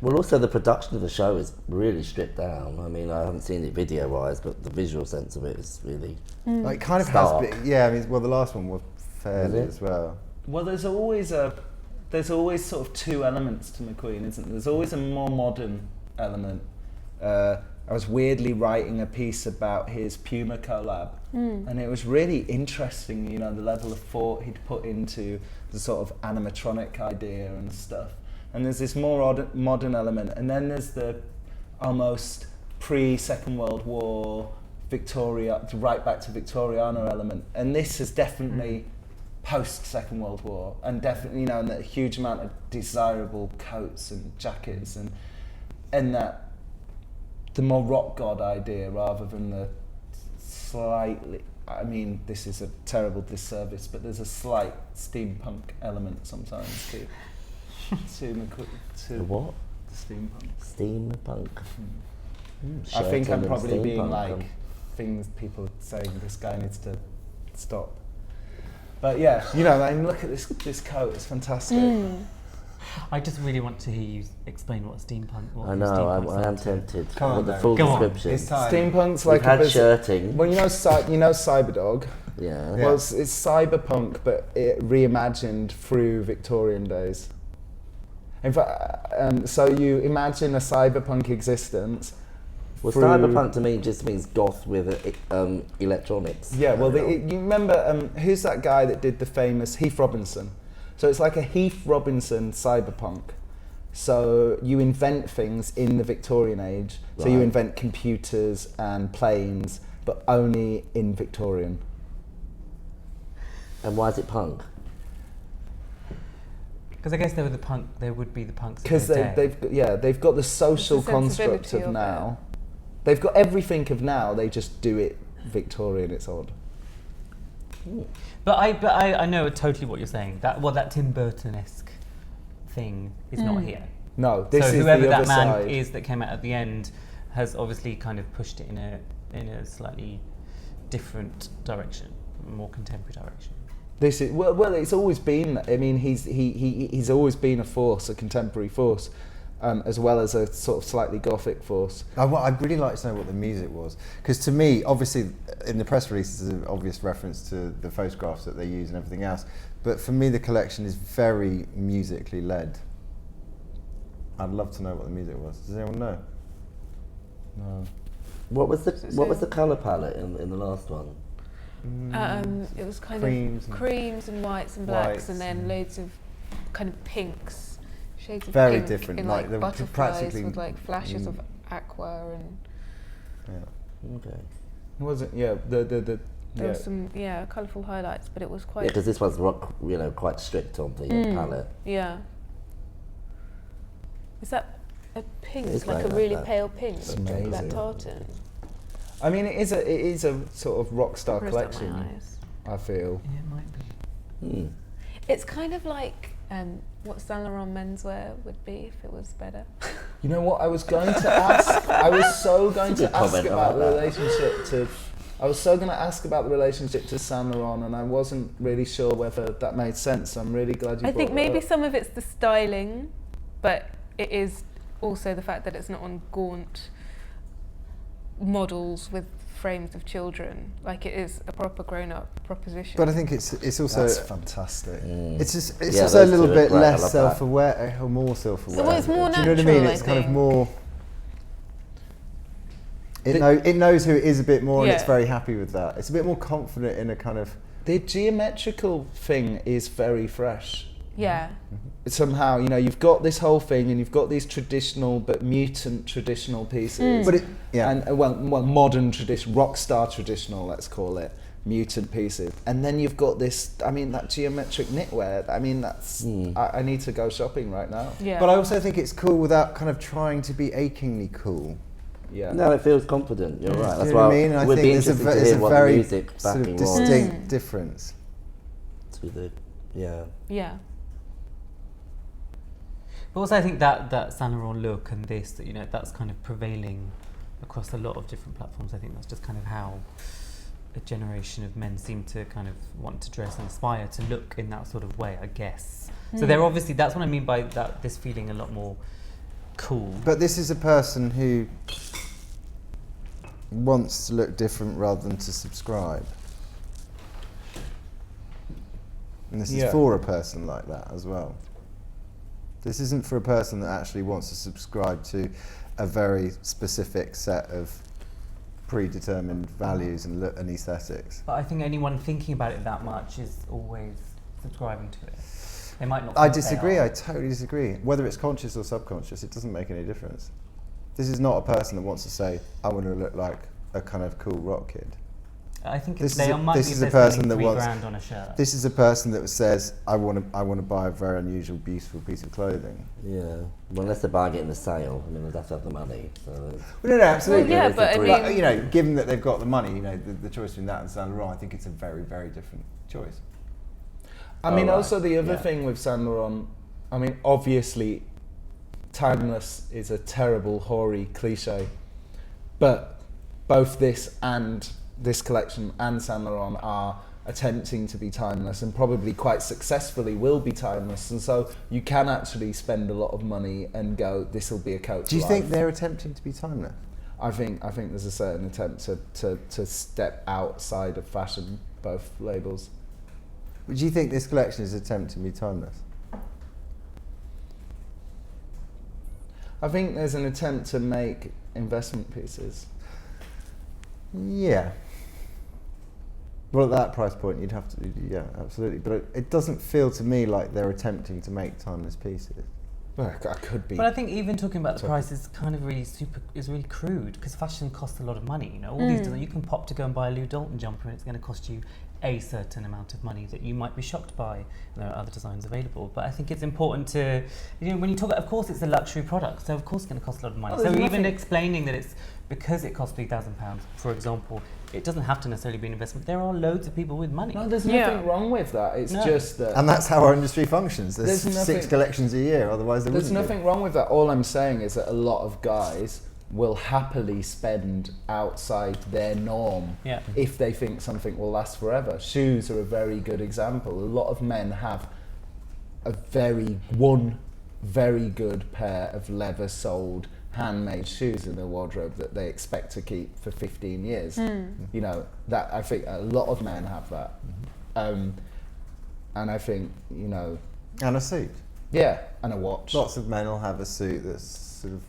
Well, also the production of the show is really stripped down. I mean, I haven't seen it video-wise, but the visual sense of it is really. Like, it kind of Stark. has been, yeah. I mean, well, the last one was fairly it? as well. Well, there's always sort of two elements to McQueen, isn't there? There's always a more modern element. I was weirdly writing a piece about his Puma collab, and it was really interesting, you know, the level of thought he'd put into the sort of animatronic idea and stuff. And there's this more modern element, and then there's the almost pre-Second World War Victoria, right back to Victoriana element. And this has definitely post Second World War, and definitely, and that huge amount of desirable coats and jackets, and that the more rock god idea rather than the slightly, I mean, this is a terrible disservice, but there's a slight steampunk element sometimes to what? Steampunk. Steampunk. I think I'm probably being steampunk, like things people saying this guy needs to stop. But yeah, I mean, look at this coat, it's fantastic. I just really want to hear you explain what steampunk was. I know, I am tempted. Come on, with the Barry. full Go on. description. It's time. Steampunk's We've like had a bit. shirting. Well, Cyberdog. Yeah. Well, it's cyberpunk, but it reimagined through Victorian days. In fact, so you imagine a cyberpunk existence. Well, through- cyberpunk to me just means goth with electronics. Yeah, well, you remember, who's that guy that did the famous Heath Robinson? So it's like a Heath Robinson cyberpunk. So you invent things in the Victorian age. So you Right. invent computers and planes, but only in Victorian. And why is it punk? Because I guess there would be the punks. Because they've got the social It's the construct sensibility of of now. They've got everything of now. They just do it Victorian. It's odd. But I know totally what you're saying. That Tim Burton-esque thing is not here. No, this So is whoever the that other man side. is that came out at the end has obviously kind of pushed it in a slightly different direction, a more contemporary direction. This is well. It's always been. I mean, he's always been a force, a contemporary force, as well as a sort of slightly gothic force. I'd really like to know what the music was, because to me, obviously, in the press release, there's an obvious reference to the photographs that they use and everything else. But for me, the collection is very musically led. I'd love to know what the music was. Does anyone know? No. What was the colour palette in the last one? It was kind Creams of and creams and whites and blacks, whites and then loads of kind of pinks, shades of Very pink different, in like like they were butterflies practically- with like flashes of aqua, and Yeah. Okay. Was it? Yeah. The there yeah. was some colourful highlights, but it was Yeah, quite because this one's quite strict on the palette. yeah. Is that a pink, It's like a great, really that. pale pink? It's That amazing. tartan. I mean, it is a sort of rock star Or is that my collection. eyes? I feel. Yeah, it might be. It's kind of like what Saint Laurent menswear would be if it was better. You know what? I was going to ask. I was so going It's a to good ask comment, I about the like that. relationship to. I was so going to ask about the relationship to Saint Laurent, and I wasn't really sure whether that made sense. So I'm really glad you. I think brought maybe that up. some of it's the styling, but it is also the fact that it's not on gaunt models with frames of children. Like, it is a proper grown-up proposition. But I think it's also That's fantastic. it's Yeah, also a those little two are bit great, I less love that. self-aware or more self-aware. So it's more Do you know what I natural, mean? I It's kind of think. more. It knows who it is a bit more, and it's Yeah. very happy with that. It's a bit more confident in a kind of. The geometrical thing is very fresh. yeah. Somehow, you've got this whole thing, and you've got these traditional but mutant traditional pieces. But And modern tradition, rock star traditional, let's call it, mutant pieces. And then you've got this. I mean, that geometric knitwear. I mean, that's. I need to go shopping right now. Yeah. But I also think it's cool without kind of trying to be achingly cool. Yeah. No, it feels confident. You're right. Do That's you know why what I mean? it I would think be there's a, interesting to there's hear a what the very music sort of backing was distinct difference. to the yeah. Yeah. But also, I think that Saint Laurent look and this, that's kind of prevailing across a lot of different platforms. I think that's just kind of how a generation of men seem to kind of want to dress and aspire to look in that sort of way, I guess. So they're obviously, that's what I mean by that, this feeling a lot more cool. But this is a person who wants to look different rather than to subscribe. And this is for a person like that as well. This isn't for a person that actually wants to subscribe to a very specific set of predetermined values and look and aesthetics. But I think anyone thinking about it that much is always subscribing to it. They might not. I think they disagree, are. I totally disagree. Whether it's conscious or subconscious, it doesn't make any difference. This is not a person that wants to say, I want to look like a kind of cool rock kid. I think This they is a- might this be is a if they're person spending that £3 wants- grand on a shirt. This is a person that says, I want to buy a very unusual, beautiful piece of clothing. Yeah. Well, unless they're buying it in the sale, I mean, they'd have to have the money. So Well, no, absolutely. Well, yeah, It's a but I dream. mean, You know, given that they've got the money, you know, the choice between that and Saint Laurent, I think it's a very, very different choice. I mean, right. also the other Yeah. thing with Saint Laurent, I mean, obviously, timeless is a terrible, hoary cliche, but both this collection and Saint Laurent are attempting to be timeless and probably quite successfully will be timeless. And so you can actually spend a lot of money and go, this will be a coat. Do you for think life. they're attempting to be timeless? I think there's a certain attempt to step outside of fashion, both labels. Do you think this collection is attempting to be timeless? I think there's an attempt to make investment pieces. Yeah. Well, at that price point, you'd have to, yeah, absolutely. But it doesn't feel to me like they're attempting to make timeless pieces. Well, I could be. But I think even talking about the Sorry. price is kind of really crude because fashion costs a lot of money. You know, all these designs, you can pop to go and buy a Lou Dalton jumper and it's going to cost you a certain amount of money that you might be shocked by. And there are other designs available, but I think it's important to, you know, when you talk about, of course, it's a luxury product, so of course it's going to cost a lot of money. Oh, so there's even nothing- explaining that it's because it costs £3,000, for example, it doesn't have to necessarily be an investment. There are loads of people with money. No, there's Yeah. nothing wrong with that. It's No. just that And that's how our industry functions. There's There's 6 nothing- collections a year, otherwise there there's wouldn't nothing wrong with that. All I'm saying is that a lot of guys will happily spend outside their norm Yeah. if they think something will last forever. Shoes are a very good example. A lot of men have one very good pair of leather-soled handmade shoes in their wardrobe that they expect to keep for 15 years. You know, that I think a lot of men have that. And I think, you know, be. And a suit. yeah, and a watch. Lots of men will have a suit that's sort of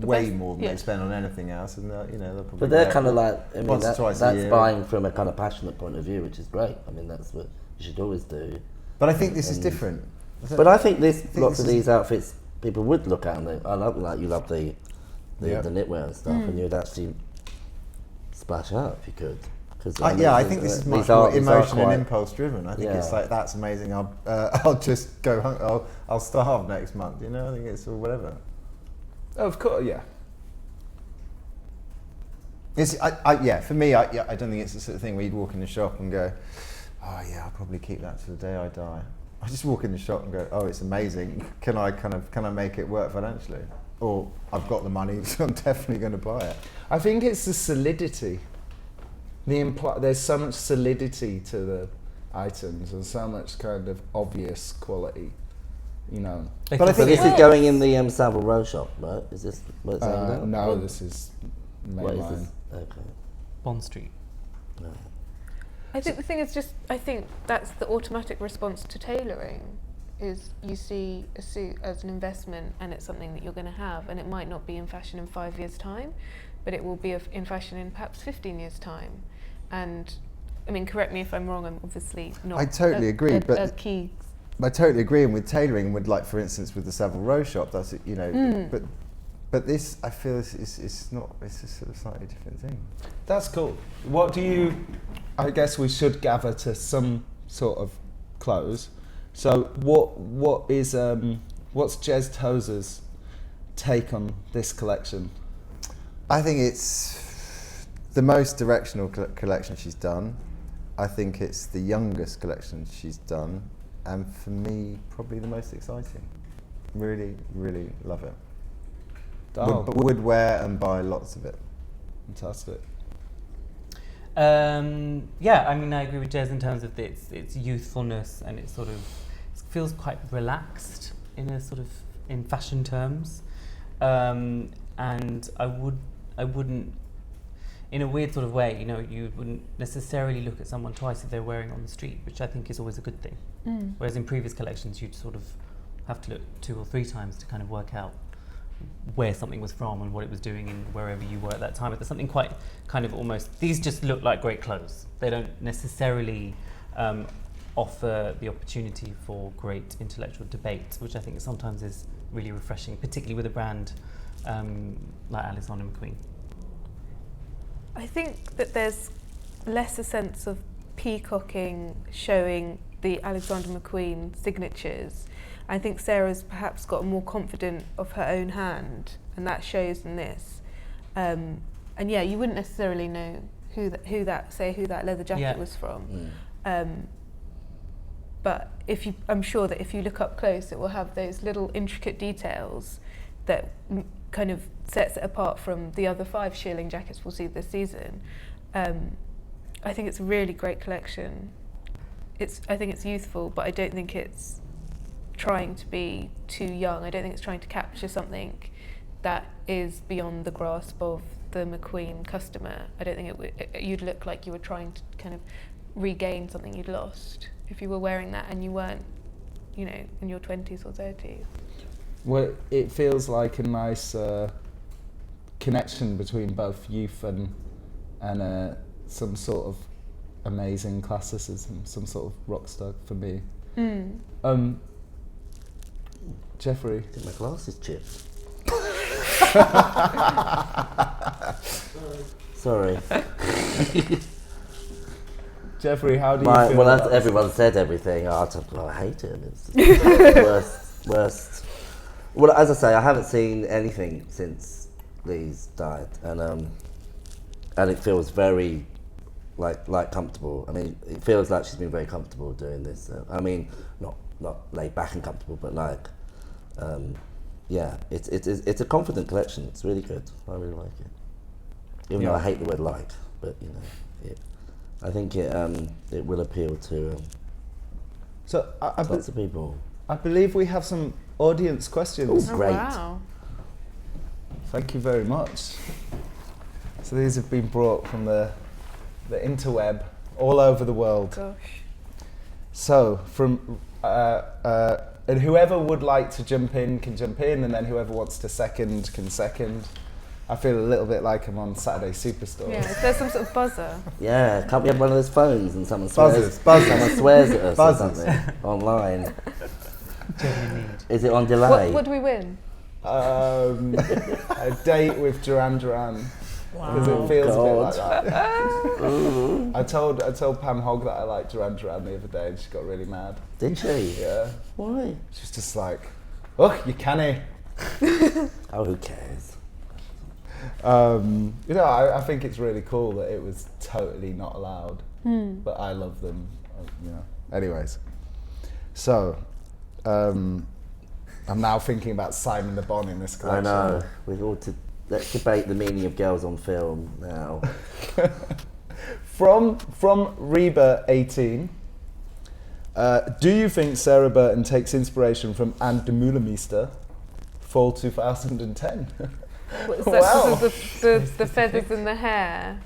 way best- more than yeah. they spend on anything else, and you know, they'll probably But they're wear kind of it like, I mean, once or twice a that's year. buying from a kind of passionate point of view, which is great. I mean, that's what you should always do. But I think this is different. But I think lots this of is- these outfits, people would look at and they, I love, like, you love the Yeah. knitwear and stuff, and you'd actually splash out if you could. Cause, I think this is these much are- more these are emotion and quite- impulse driven. I think it's Yeah. like, that's amazing. I'll just go. I'll starve next month. You know, I think it's or whatever. Of course, yeah. It's yeah. For me, I don't think it's the sort of thing where you'd walk in the shop and go, oh yeah, I'll probably keep that to the day I die. I just walk in the shop and go, oh, it's amazing. Can I make it work financially? Or I've got the money, so I'm definitely going to buy it. I think it's the solidity. There's so much solidity to the items and so much kind of obvious quality, you know. But I So think this Well- is going in the Savile Row shop, right? Is this what it's aimed at? No, this is What is mainline. this? Okay. Bond Street. No. I think the thing is just, I think that's the automatic response to tailoring, is you see a suit as an investment and it's something that you're going to have, and it might not be in fashion in 5 years' time, but it will be in fashion in perhaps 15 years' time. And I mean, correct me if I'm wrong, I'm obviously not I totally agree, a but key. I totally agree. And with tailoring, and with, like, for instance, with the Savile Row shop, that's, you know, but this, I feel it's not. It's a sort of slightly different thing. That's cool. What do you? I guess we should gather to some sort of close. So what is what's Jez Tozer's take on this collection? I think it's the most directional collection she's done. I think it's the youngest collection she's done, and for me, probably the most exciting. Really, really love it. Oh, Would wear and buy lots of it. fantastic. Yeah, I mean, I agree with Jez in terms of its youthfulness, and it feels quite relaxed in fashion terms. And I wouldn't, in a weird sort of way, you know, you wouldn't necessarily look at someone twice if they're wearing on the street, which I think is always a good thing. Whereas in previous collections, you'd sort of have to look 2 or 3 times to kind of work out where something was from and what it was doing in wherever you were at that time. But there's something quite kind of almost, these just look like great clothes. They don't necessarily offer the opportunity for great intellectual debate, which I think sometimes is really refreshing, particularly with a brand like Alexander McQueen. I think that there's less a sense of peacocking, showing the Alexander McQueen signatures. I think Sarah's perhaps got more confident of her own hand, and that shows in this. And yeah, you wouldn't necessarily know who that leather jacket was from. But I'm sure that if you look up close, it will have those little intricate details that kind of sets it apart from the other 5 shearling jackets we'll see this season. I think it's a really great collection. I think it's youthful, but I don't think it's trying to be too young. I don't think it's trying to capture something that is beyond the grasp of the McQueen customer. I don't think you'd look like you were trying to kind of regain something you'd lost if you were wearing that and you weren't, in your 20s or 30s. Well, it feels like a nice connection between both youth and some sort of amazing classicism, some sort of rock star for me. Jeffrey? I think my glasses chipped. Sorry. Jeffrey, how do you feel well, about everyone said everything. I hate it. It's the worst. Well, as I say, I haven't seen anything since Lee's died, and it feels very like comfortable. I mean, it feels like she's been very comfortable doing this. I mean, not laid back and comfortable, but yeah, it's a confident collection. It's really good. I really like it. Even though I hate the word "like," but I think it will appeal to lots of people. I believe we have some audience questions. Oh, great. Wow. Thank you very much. So these have been brought from the interweb all over the world. Gosh. So from and whoever would like to jump in can jump in, and then whoever wants to second can second. I feel a little bit like I'm on Saturday Superstore. Yeah, is there some sort of buzzer? Yeah, can't we have one of those phones and someone Buzzers. someone swears at us Buzzers. or something online? Genuine need. Is it on delay? What do we win? A date with Duran Duran. Because it feels a bit like that. I told Pam Hogg that I liked Duran Duran the other day, and she got really mad. Did she? Yeah. Why? She's just like, oh, you canny. Oh, who cares? I think it's really cool that it was totally not allowed, but I love them. Anyways, so I'm now thinking about Simon Le Bon in this collection. I know. Let's debate the meaning of girls on film now. From Reba 18, do you think Sarah Burton takes inspiration from Anne de Meulemeester, fall 2010? What is that? Wow. The feathers in the hair.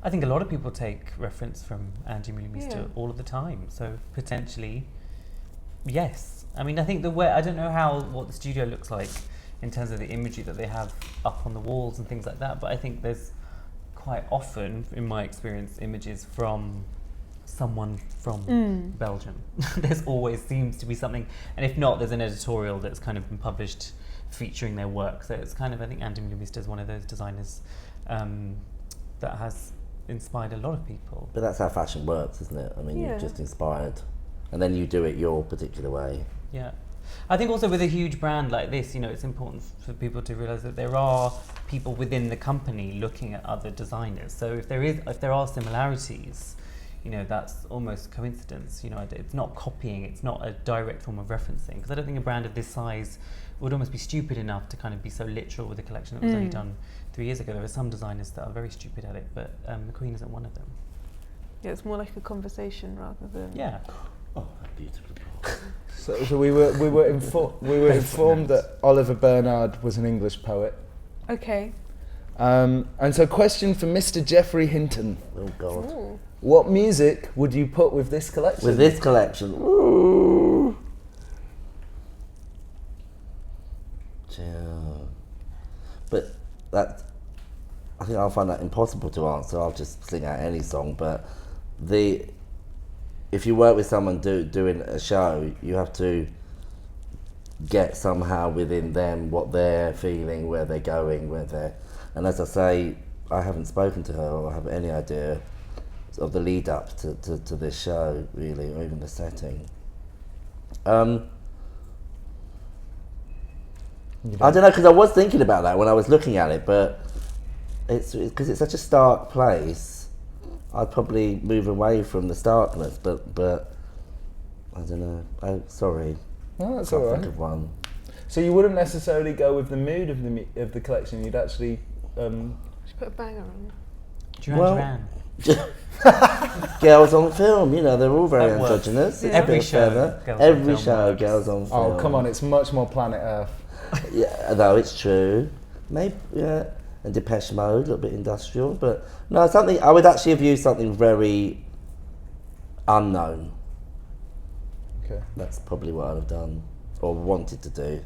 I think a lot of people take reference from Andy Meulemeester Yeah. all of the time, so potentially, yes. I mean, I think I don't know what the studio looks like in terms of the imagery that they have up on the walls and things like that, but I think there's quite often, in my experience, images from someone from Belgium. There's always seems to be something, and if not, there's an editorial that's kind of been published featuring their work. So it's kind of, I think Andy Meulemeester is one of those designers that has inspired a lot of people. But that's how fashion works, isn't it? I mean, Yeah. you're just inspired, and then you do it your particular way. Yeah. I think also with a huge brand like this, it's important for people to realise that there are people within the company looking at other designers. So if there are similarities, that's almost coincidence. It's not copying, it's not a direct form of referencing. Because I don't think a brand of this size would almost be stupid enough to kind of be so literal with a collection that was only done 3 years ago. There are some designers that are very stupid at it, but McQueen isn't one of them. Yeah, it's more like a conversation rather than. Yeah. Oh, beautiful. So we were informed that Oliver Bernard was an English poet. Okay. And so, question for Mr. Jeffrey Hinton: Oh God. Ooh. what music would you put with this collection? With this collection, ooh. Yeah. But I think I'll find that impossible to answer. I'll just sing out any song. But if you work with someone doing a show, you have to get somehow within them what they're feeling, where they're going, and as I say, I haven't spoken to her or have any idea of the lead up to this show, really, or even the setting. I don't know, because I was thinking about that when I was looking at it, but it's because it's such a stark place. I'd probably move away from the starkness, but I don't know. Sorry, No, that's can't all think right. of one. So you wouldn't necessarily go with the mood of the collection. You'd actually. Just put a banger on. Duran Well, Duran. Girls on film, you know, they're all very That works. androgynous. It's a Every bit show, further. Girls on Every Film show, works. girls on film. Oh, come on! It's much more Planet Earth. Yeah, though it's true. Maybe, yeah. And Depeche Mode, a little bit industrial, but no, something. I would actually have used something very unknown. Okay. That's probably what I'd have done or wanted to do.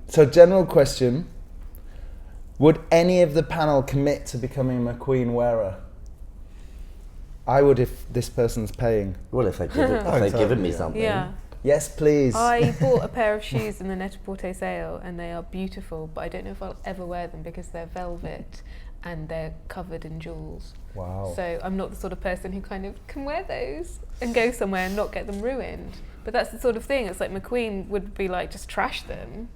So, general question: would any of the panel commit to becoming a McQueen wearer? I would if this person's paying. Well, if they've given me something. Yeah. Yes, please. I bought a pair of shoes in the Net-a-Porter sale and they are beautiful, but I don't know if I'll ever wear them because they're velvet and they're covered in jewels. Wow. So I'm not the sort of person who kind of can wear those and go somewhere and not get them ruined. But that's the sort of thing, it's like McQueen would be like, just trash them.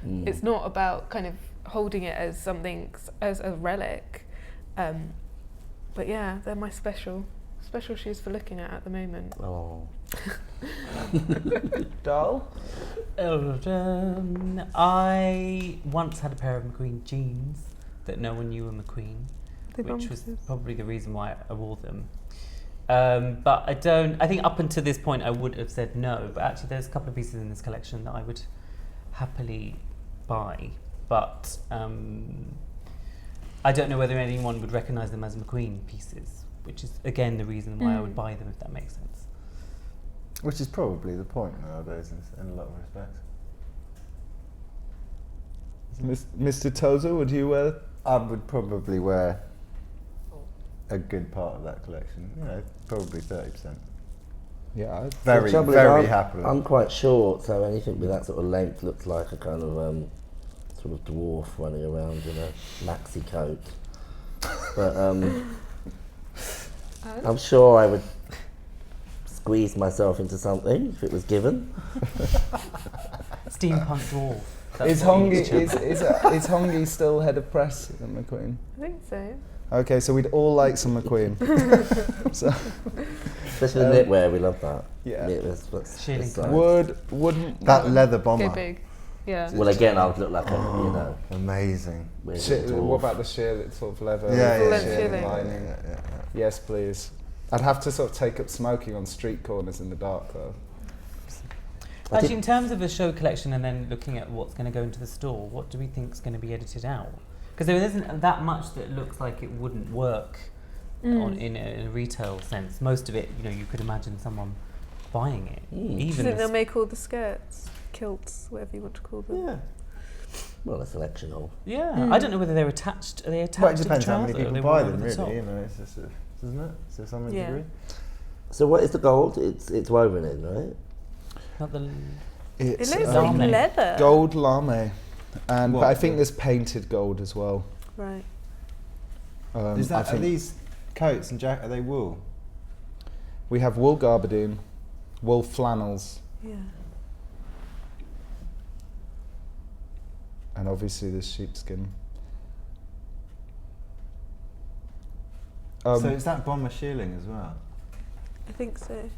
It's not about kind of holding it as something, as a relic. But yeah, they're my special shoes for looking at the moment. Oh. Doll? I once had a pair of McQueen jeans that no one knew were McQueen, which was probably the reason why I wore them. But I think up until this point I would have said no, but actually there's a couple of pieces in this collection that I would happily buy, but I don't know whether anyone would recognise them as McQueen pieces, which is again the reason why I would buy them, if that makes sense. Which is probably the point nowadays in a lot of respects. Mr. Tozer, would you wear? I would probably wear a good part of that collection. You know, probably 30%. Yeah, Very, The trouble is very happily. I'm quite short, so anything with that sort of length looks like a kind of sort of dwarf running around in a maxi coat. But I'm sure I would squeeze myself into something if it was given. Steampunk dwarf. Is Hongi still head of press at McQueen? I think so. Okay, so we'd all like some McQueen. So, Especially the knitwear, we love that. yeah. Shearling like- Wouldn't That leather bomber. Go big. Yeah. Well, again, I would look like a, Amazing. weird Shit, little what dwarf. about the sheer sort of leather? Yeah, Full yeah, length yeah, shearling. lining? yeah. Yes, please. I'd have to sort of take up smoking on street corners in the dark, though. Actually, in terms of a show collection and then looking at what's going to go into the store, what do we think is going to be edited out? Because there isn't that much that looks like it wouldn't work in a retail sense. Most of it, you could imagine someone buying it. Do you Even think they'll as- make all the skirts, kilts, whatever you want to call them? Yeah. Well, a selection of. yeah, I don't know whether they're attached. Are they attached Well, it to the depends how many trouser, or people they buy worn them, over the really. top? You know, it's just, isn't it? Is there something Yeah. degree? So what is the gold? It's woven in, right? Not the. It It's looks Lame. like leather. gold lame, but What? I think there's painted gold as well. Right. Is I that, are think these coats and jackets, are they wool? we have wool gabardine, wool flannels, Yeah. and obviously there's sheepskin. So is that bomber shearling as well? I think so.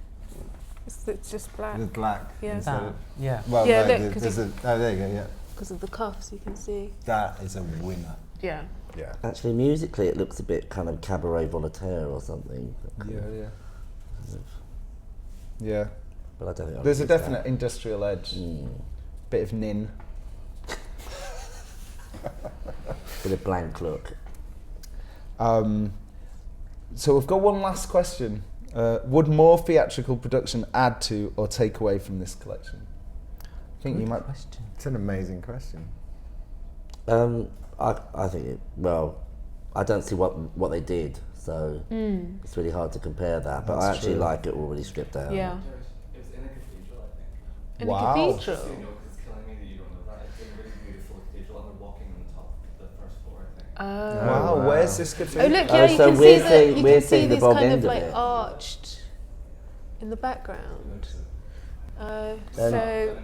It's just black. The black. Yeah. instead That, of- yeah. Well, Yeah, no, look, 'cause there's a, oh, there you go, yeah. Because of the cuffs, you can see. That is a winner. Yeah. Yeah. Actually, musically, it looks a bit kind of cabaret voltaire or something. Yeah. But I don't think I'd There's a use that. definite industrial edge. Bit of nin. With a blank look. So we've got one last question. Would more theatrical production add to or take away from this collection? I think you might. Question. It's an amazing question. I think it. Well, I don't see what they did, so it's really hard to compare that. But I That's actually true. like it already stripped down. Yeah. It was in a cathedral, I think. In Wow. a cathedral. Just so you know, 'cause it's killing me that you don't know that. It's in a really beautiful cathedral, and they're walking on top of the first floor, I think. Wow, wow. where's this Oh cathedral? look, yeah, you so can we're see seeing- you we're can see seeing the these Bob kind end of of like it. arched in the background. Then- So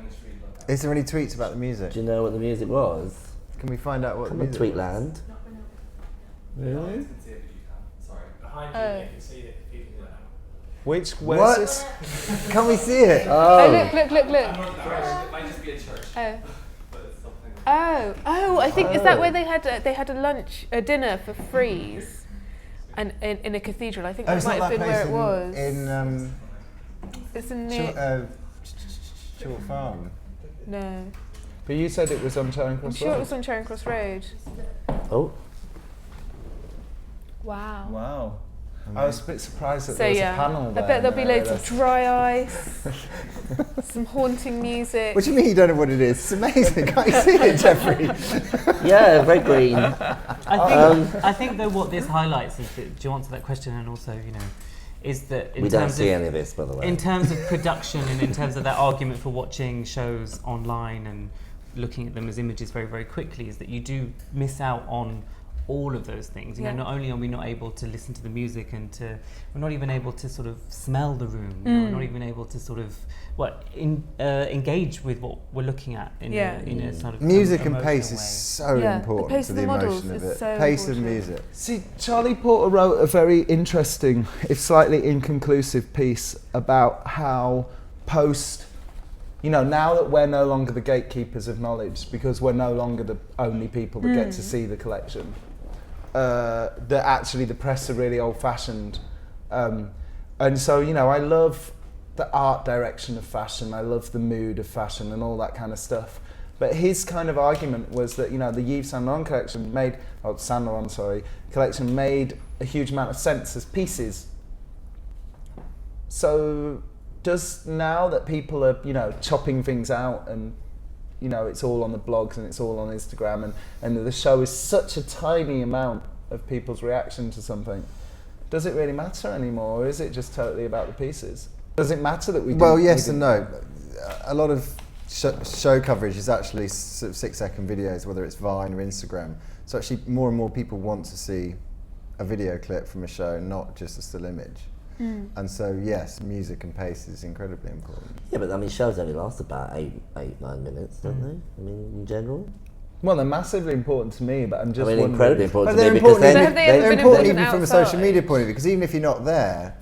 Is there any tweets about the music? Do you know what the music was? Can we find out what Come the on, music was? Tweetland. The audience can see it, but you can't. Sorry. Behind Oh. you can see the cathedral. Where's What? this? Can we see it? oh Oh, look. It might just be a church, Oh. but it's something. Oh, I think is that where they had a lunch, a dinner for freeze, and in a cathedral. I think that it's might not have been where it was. in It's in near. Short Farm. No, But you said it was on Charing I'm Cross sure it Road. was on Charing Cross Road. oh, Wow. Wow. I was a bit surprised that So there was yeah, a panel I there. bet there'll be loads of That's- dry ice, some haunting music. What do you mean you don't know what it is? It's amazing. Can't you see it, Jeffrey? yeah, very green. I think though what this highlights is that, do you answer that question, and also, you know, is that in We don't terms see of any of this, by the way. in terms of production and in terms of that argument for watching shows online and looking at them as images very, very quickly, is that you do miss out on all of those things. You Yeah. know, not only are we not able to listen to the music and we're not even able to sort of smell the room. You know, we're not even able to sort of engage with what we're looking at in a sort of Music and emotional pace way. is so Yeah, the important pace to of the the models emotion of is it. so Pace of important. music. See, Charlie Porter wrote a very interesting, if slightly inconclusive piece about how now that we're no longer the gatekeepers of knowledge, because we're no longer the only people that get to see the collection, that actually the press are really old-fashioned. And so, I love the art direction of fashion, I love the mood of fashion and all that kind of stuff. But his kind of argument was that, the Yves Saint Laurent collection collection made a huge amount of sense as pieces. So does, now that people are, chopping things out and, it's all on the blogs and it's all on Instagram and the show is such a tiny amount of people's reaction to something, does it really matter anymore, or is it just totally about the pieces? Does it matter that we do? Well, yes and no. A lot of show coverage is actually sort of 6-second videos, whether it's Vine or Instagram. So actually more and more people want to see a video clip from a show, not just a still image. And so yes, music and pace is incredibly important. Yeah, but I mean, shows only last about 8-9 minutes, don't they? I mean, in general. Well, they're massively important to me, but I'm just I mean, wondering. incredibly important But to they're me because important, So then have they ever they're been important important even from a social outside? media point of view, because even if you're not there,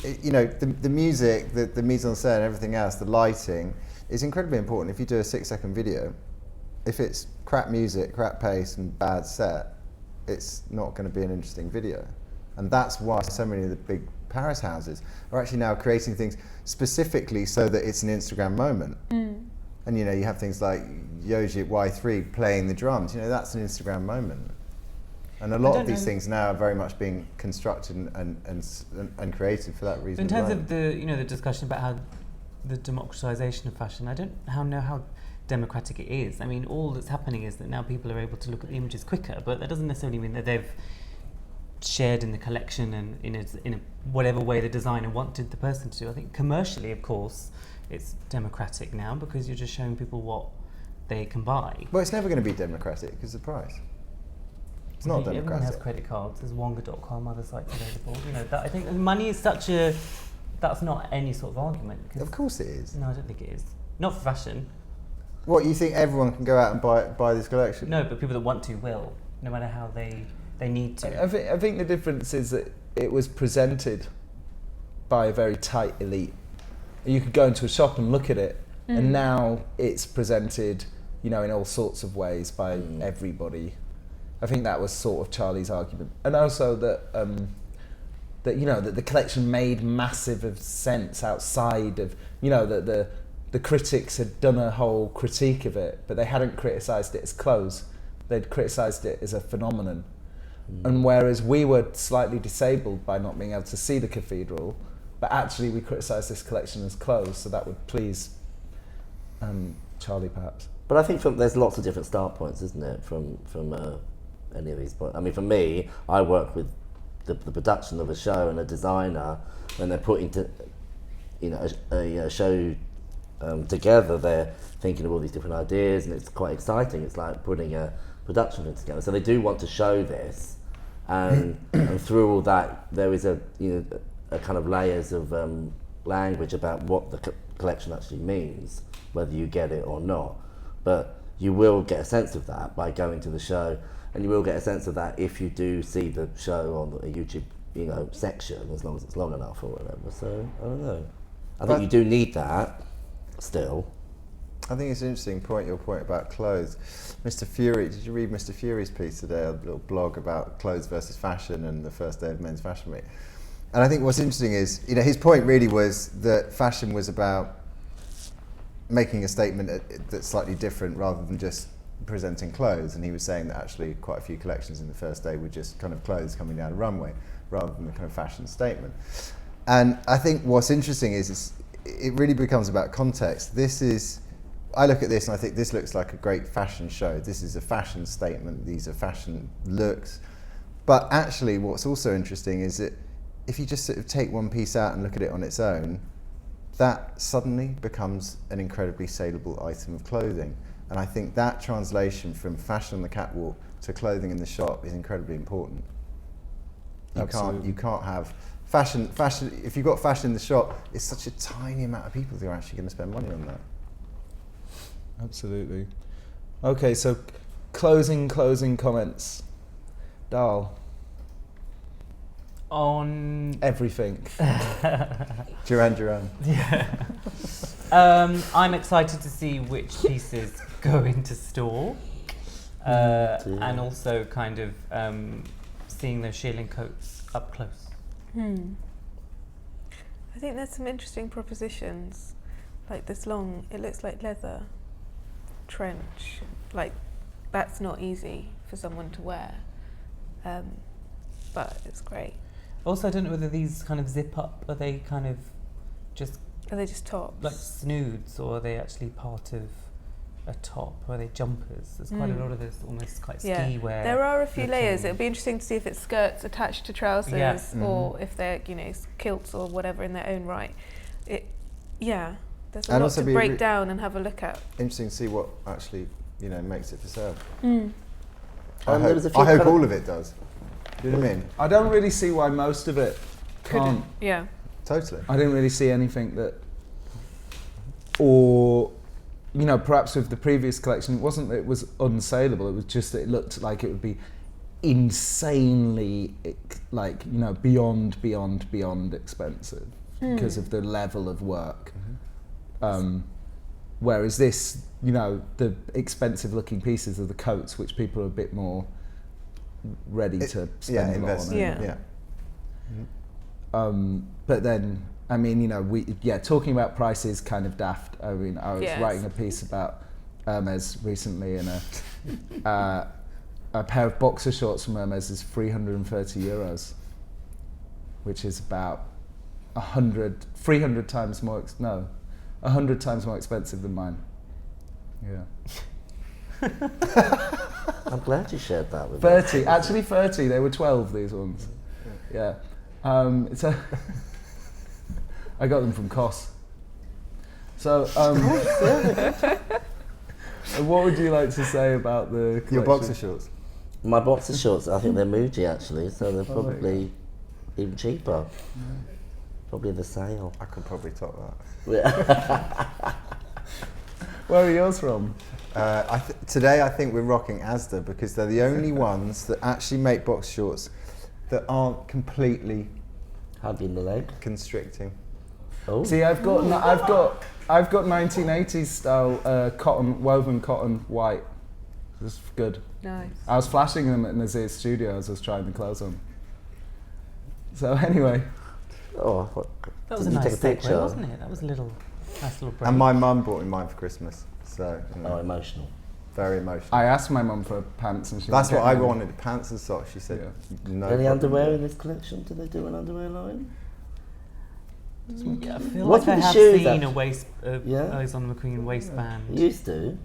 the music, the mise en scène, everything else, the lighting is incredibly important. If you do a 6-second video, if it's crap music, crap pace and bad set, it's not going to be an interesting video. And that's why so many of the big Paris houses are actually now creating things specifically so that it's an Instagram moment. And you have things like Yoji at Y3 playing the drums, that's an Instagram moment. And a lot of these things now are very much being constructed and created for that reason. In terms alone. of the discussion about how the democratization of fashion, I don't know how democratic it is. I mean, all that's happening is that now people are able to look at the images quicker, but that doesn't necessarily mean that they've shared in the collection and in a whatever way the designer wanted the person to do. I think commercially, of course, it's democratic now because you're just showing people what they can buy. Well, it's never going to be democratic because of the price. It's not Everyone democratic. has credit cards. There's Wonga.com, other sites available. I think money is that's not any sort of argument. Of course it is. No, I don't think it is. Not for fashion. What, you think everyone can go out and buy this collection? No, but people that want to will, no matter how they need to. I think the difference is that it was presented by a very tight elite. You could go into a shop and look at it, and now it's presented, in all sorts of ways by everybody. I think that was sort of Charlie's argument, and also that that the collection made massive of sense outside of that the critics had done a whole critique of it, but they hadn't criticised it as clothes. They'd criticised it as a phenomenon. And whereas we were slightly disabled by not being able to see the cathedral, but actually we criticised this collection as clothes, so that would please Charlie perhaps. But I think there's lots of different start points, isn't it, from any of these points. I mean, for me, I work with the production of a show and a designer, when they're putting a show together, they're thinking of all these different ideas, and it's quite exciting. It's like putting a production thing together. So they do want to show this, and through all that, there is a kind of layers of language about what the collection actually means, whether you get it or not. But you will get a sense of that by going to the show, and you will get a sense of that if you do see the show on the YouTube, section, as long as it's long enough or whatever. So I don't know. I think you do need that still. I think it's an interesting point, your point about clothes. Mr. Fury, did you read Mr. Fury's piece today, a little blog about clothes versus fashion and the first day of Men's Fashion Week? And I think what's interesting is, his point really was that fashion was about making a statement that's slightly different rather than just presenting clothes. And he was saying that actually quite a few collections in the first day were just kind of clothes coming down a runway rather than the kind of fashion statement. And I think what's interesting is it really becomes about context. I look at this and I think this looks like a great fashion show. This is a fashion statement. These are fashion looks. But actually what's also interesting is that if you just sort of take one piece out and look at it on its own, that suddenly becomes an incredibly saleable item of clothing. And I think that translation from fashion on the catwalk to clothing in the shop is incredibly important. You can't have fashion. If you've got fashion in the shop, it's such a tiny amount of people who are actually going to spend money on that. Absolutely. Okay, so closing comments. Dal. On everything. Duran. Yeah. I'm excited to see which pieces go into store, and also kind of seeing those shearling coats up close. I think there's some interesting propositions, like this long, it looks like leather trench, like that's not easy for someone to wear, but it's great. Also, I don't know whether these kind of zip up, are they kind of just... Are they just tops? Like snoods, or are they actually part of a top? Or are they jumpers? There's quite a lot of this almost quite ski wear. There are a few layers. It'll be interesting to see if it's skirts attached to trousers or if they're, kilts or whatever in their own right. There's a lot to break down and have a look at. Interesting to see what actually, makes it for sale. I hope all of it does. Do you know what I mean? I don't really see why most of it can't. Yeah. Totally. I didn't really see anything that, or, perhaps with the previous collection, it wasn't that it was unsaleable, it was just that it looked like it would be insanely, beyond expensive because of the level of work. Whereas this, the expensive looking pieces are the coats, which people are a bit more ready to spend a lot on. But then, talking about prices kind of daft. I mean, I was writing a piece about Hermes recently, and a pair of boxer shorts from Hermes is €330, which is about 100 times more expensive than mine. Yeah. I'm glad you shared that with 30, actually 30. They were 12, these ones. Yeah. I got them from Kos. So, what would you like to say about the collection? Your boxer shorts? My boxer shorts, I think they're Muji actually, so they're probably even cheaper. Probably the sale. I could probably top that. Yeah. Where are yours from? Today I think we're rocking Asda because they're the only ones that actually make boxer shorts that aren't completely hugging the leg, constricting. Oh. See, I've got 1980s style woven cotton white. It's good. Nice. I was flashing them at Nazir's studio as I was trying the clothes on. So anyway. That was a nice segue, wasn't it? That was a nice little break. And my mum bought me mine for Christmas. So emotional. Very emotional. I asked my mum for pants and she That's what I wanted, pants and socks. She said no. Any underwear in this collection? Do they do an underwear line? Yeah, I feel like I have seen a Alexander McQueen waistband. Used to.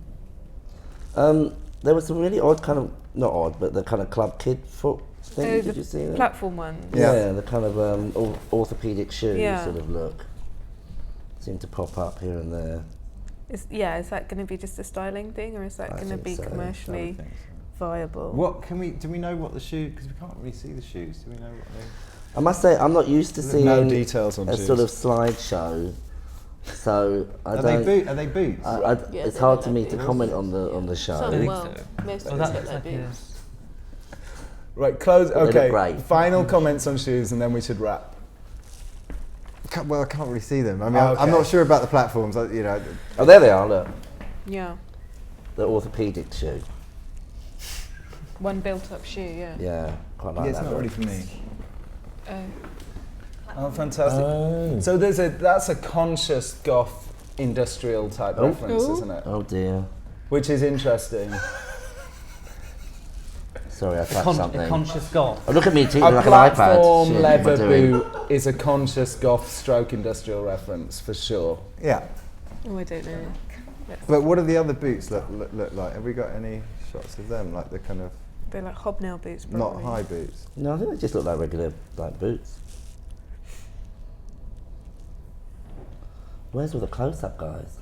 There was some really odd kind of, not odd, but the kind of club kid foot thing. Did you see that? Platform one. Yeah, the kind of orthopedic shoe sort of look. Seemed to pop up here and there. Is that going to be just a styling thing, or is that going to be commercially viable. Do we know what the shoe? Because we can't really see the shoes. Do we know what they? I must say, I'm not used to seeing No details on a shoes. sort of slideshow, so I Are don't. they boots? Yeah, It's they hard look to like me to boots. comment on the show. I Some, think well, so. most Oh, of that them looks look like like boots. Right, close. They look Okay, great. final comments on shoes, and then we should wrap. Well, I can't really see them. I mean, Oh, I'm okay. not sure about the platforms. You know, Oh, there they are. Look, Yeah. the orthopedic shoe. One built-up shoe, yeah. Yeah, quite like it's that. not really look. for me. Oh, fantastic! So that's a conscious goth industrial type reference, isn't it? Oh dear. Which is interesting. Sorry, I touched A something. conscious goth. Oh, look at me treating A it like an iPad. platform Shit, what am I leather doing? boot is a conscious goth stroke industrial reference for sure. Yeah. Oh, I don't know. But what do the other boots look like? Have we got any shots of them? Like the kind of They're like hobnail boots, not probably. high boots. No, I think they just look like regular like boots. Where's all the close-up guys?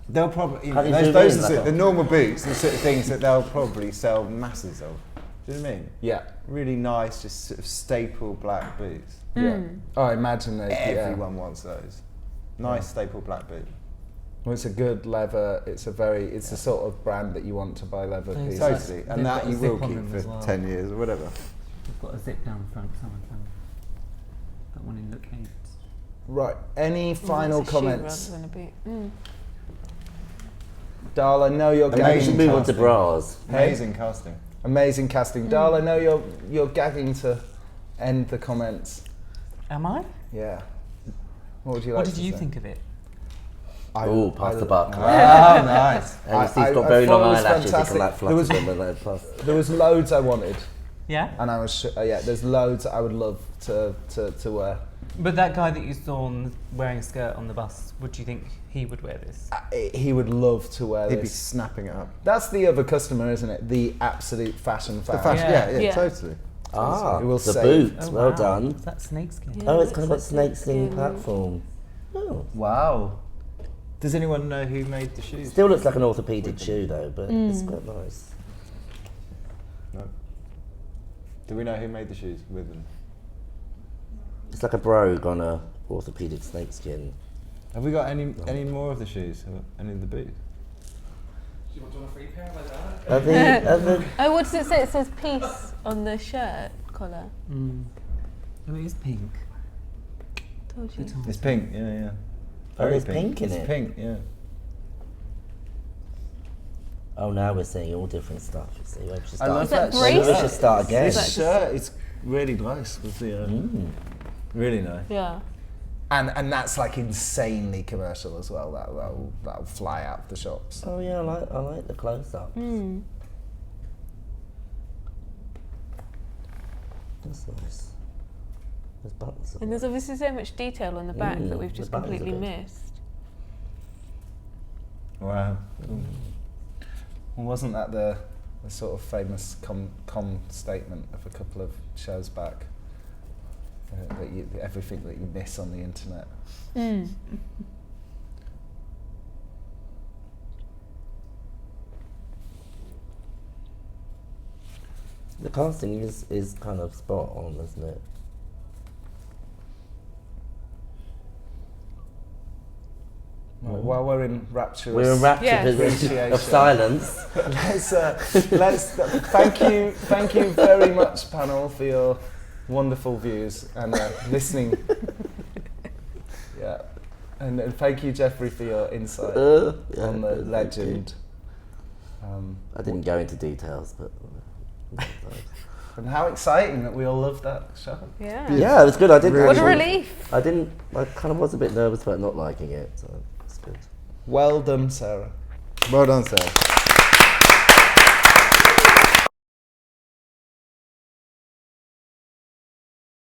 They'll probably, How do you those zoom are in? the normal boots, the sort of things that they'll probably sell masses of. Do you know what I mean? Yeah, Really nice, just sort of staple black boots. yeah. Oh, I imagine they. Everyone wants those. Nice staple black boot. Well, it's a good leather. It's the sort of brand that you want to buy leather Those pieces. are- Totally. They've And that got a you will zip on keep them for as well. 10 years or whatever. We've got a zip down the front. Someone found that one in Look Hates. Right. Any final It's a shoe comments? rather than a boot. Darl, I know you're Maybe we gagging. should move on to casting. bras. Amazing casting. Amazing casting. Darl, I know you're gagging to end the comments. Am I? Yeah. What would you like What did to you say? think of it? Oh, pass the buck. Oh, nice. And Steve's I got very thought long it was eyelashes. He can fantastic. like There flutter was- them and like plus. There was loads I wanted, Yeah? and I was there's loads I would love to wear. But that guy that you saw wearing a skirt on the bus, would you think he would wear this? He would love to wear He'd be this. snapping it up. That's the other customer, isn't it? The absolute fashion fan. The fashion, Yeah. yeah, Yeah. totally. Ah, It will the save. boot. Well wow. done. Is that snakeskin? Yeah. Oh, it's it kind of got looks like snakeskin snakeskin. platform. Oh. Wow. Does anyone know who made the shoes? Still looks like an orthopedic shoe though, but it's quite nice. No. Do we know who made the shoes with them? It's like a brogue on a orthopedic snakeskin. Have we got any more of the shoes? Any of the boots? Do you want a free pair like that? Are they, Oh, what does it say? It says peace on the shirt collar. Oh, it is pink. Told you. It's pink, yeah. Oh, there's pink in it's it. pink, yeah. oh, now we're seeing all different stuff. You see, maybe we should I start. love Is that that Maybe we bracelet? should start again. This shirt is really nice with the. Really nice. Yeah. And that's like insanely commercial as well. That'll fly out the shops. Oh yeah, I like the close-ups. That's nice. There's buttons. And there's obviously so much detail on the back that we've the just buttons are completely good. missed. Wow. Well, wasn't that the sort of famous com statement of a couple of shows back? Everything that you miss on the internet. The casting is kind of spot on, isn't it? Right, while we're in rapturous, We're in rapture Yeah. position of silence. let's thank you very much, panel, for your wonderful views and listening. Yeah, and thank you, Jeffrey, for your insight Yeah, on the thank you. legend. I didn't go into details, but And how exciting that we all loved that show. Yeah. yeah, it was good. I didn't. What a actually- relief. I didn't. I kind of was a bit nervous about not liking it, so it's good. Well done, Sarah. Well done, Sarah.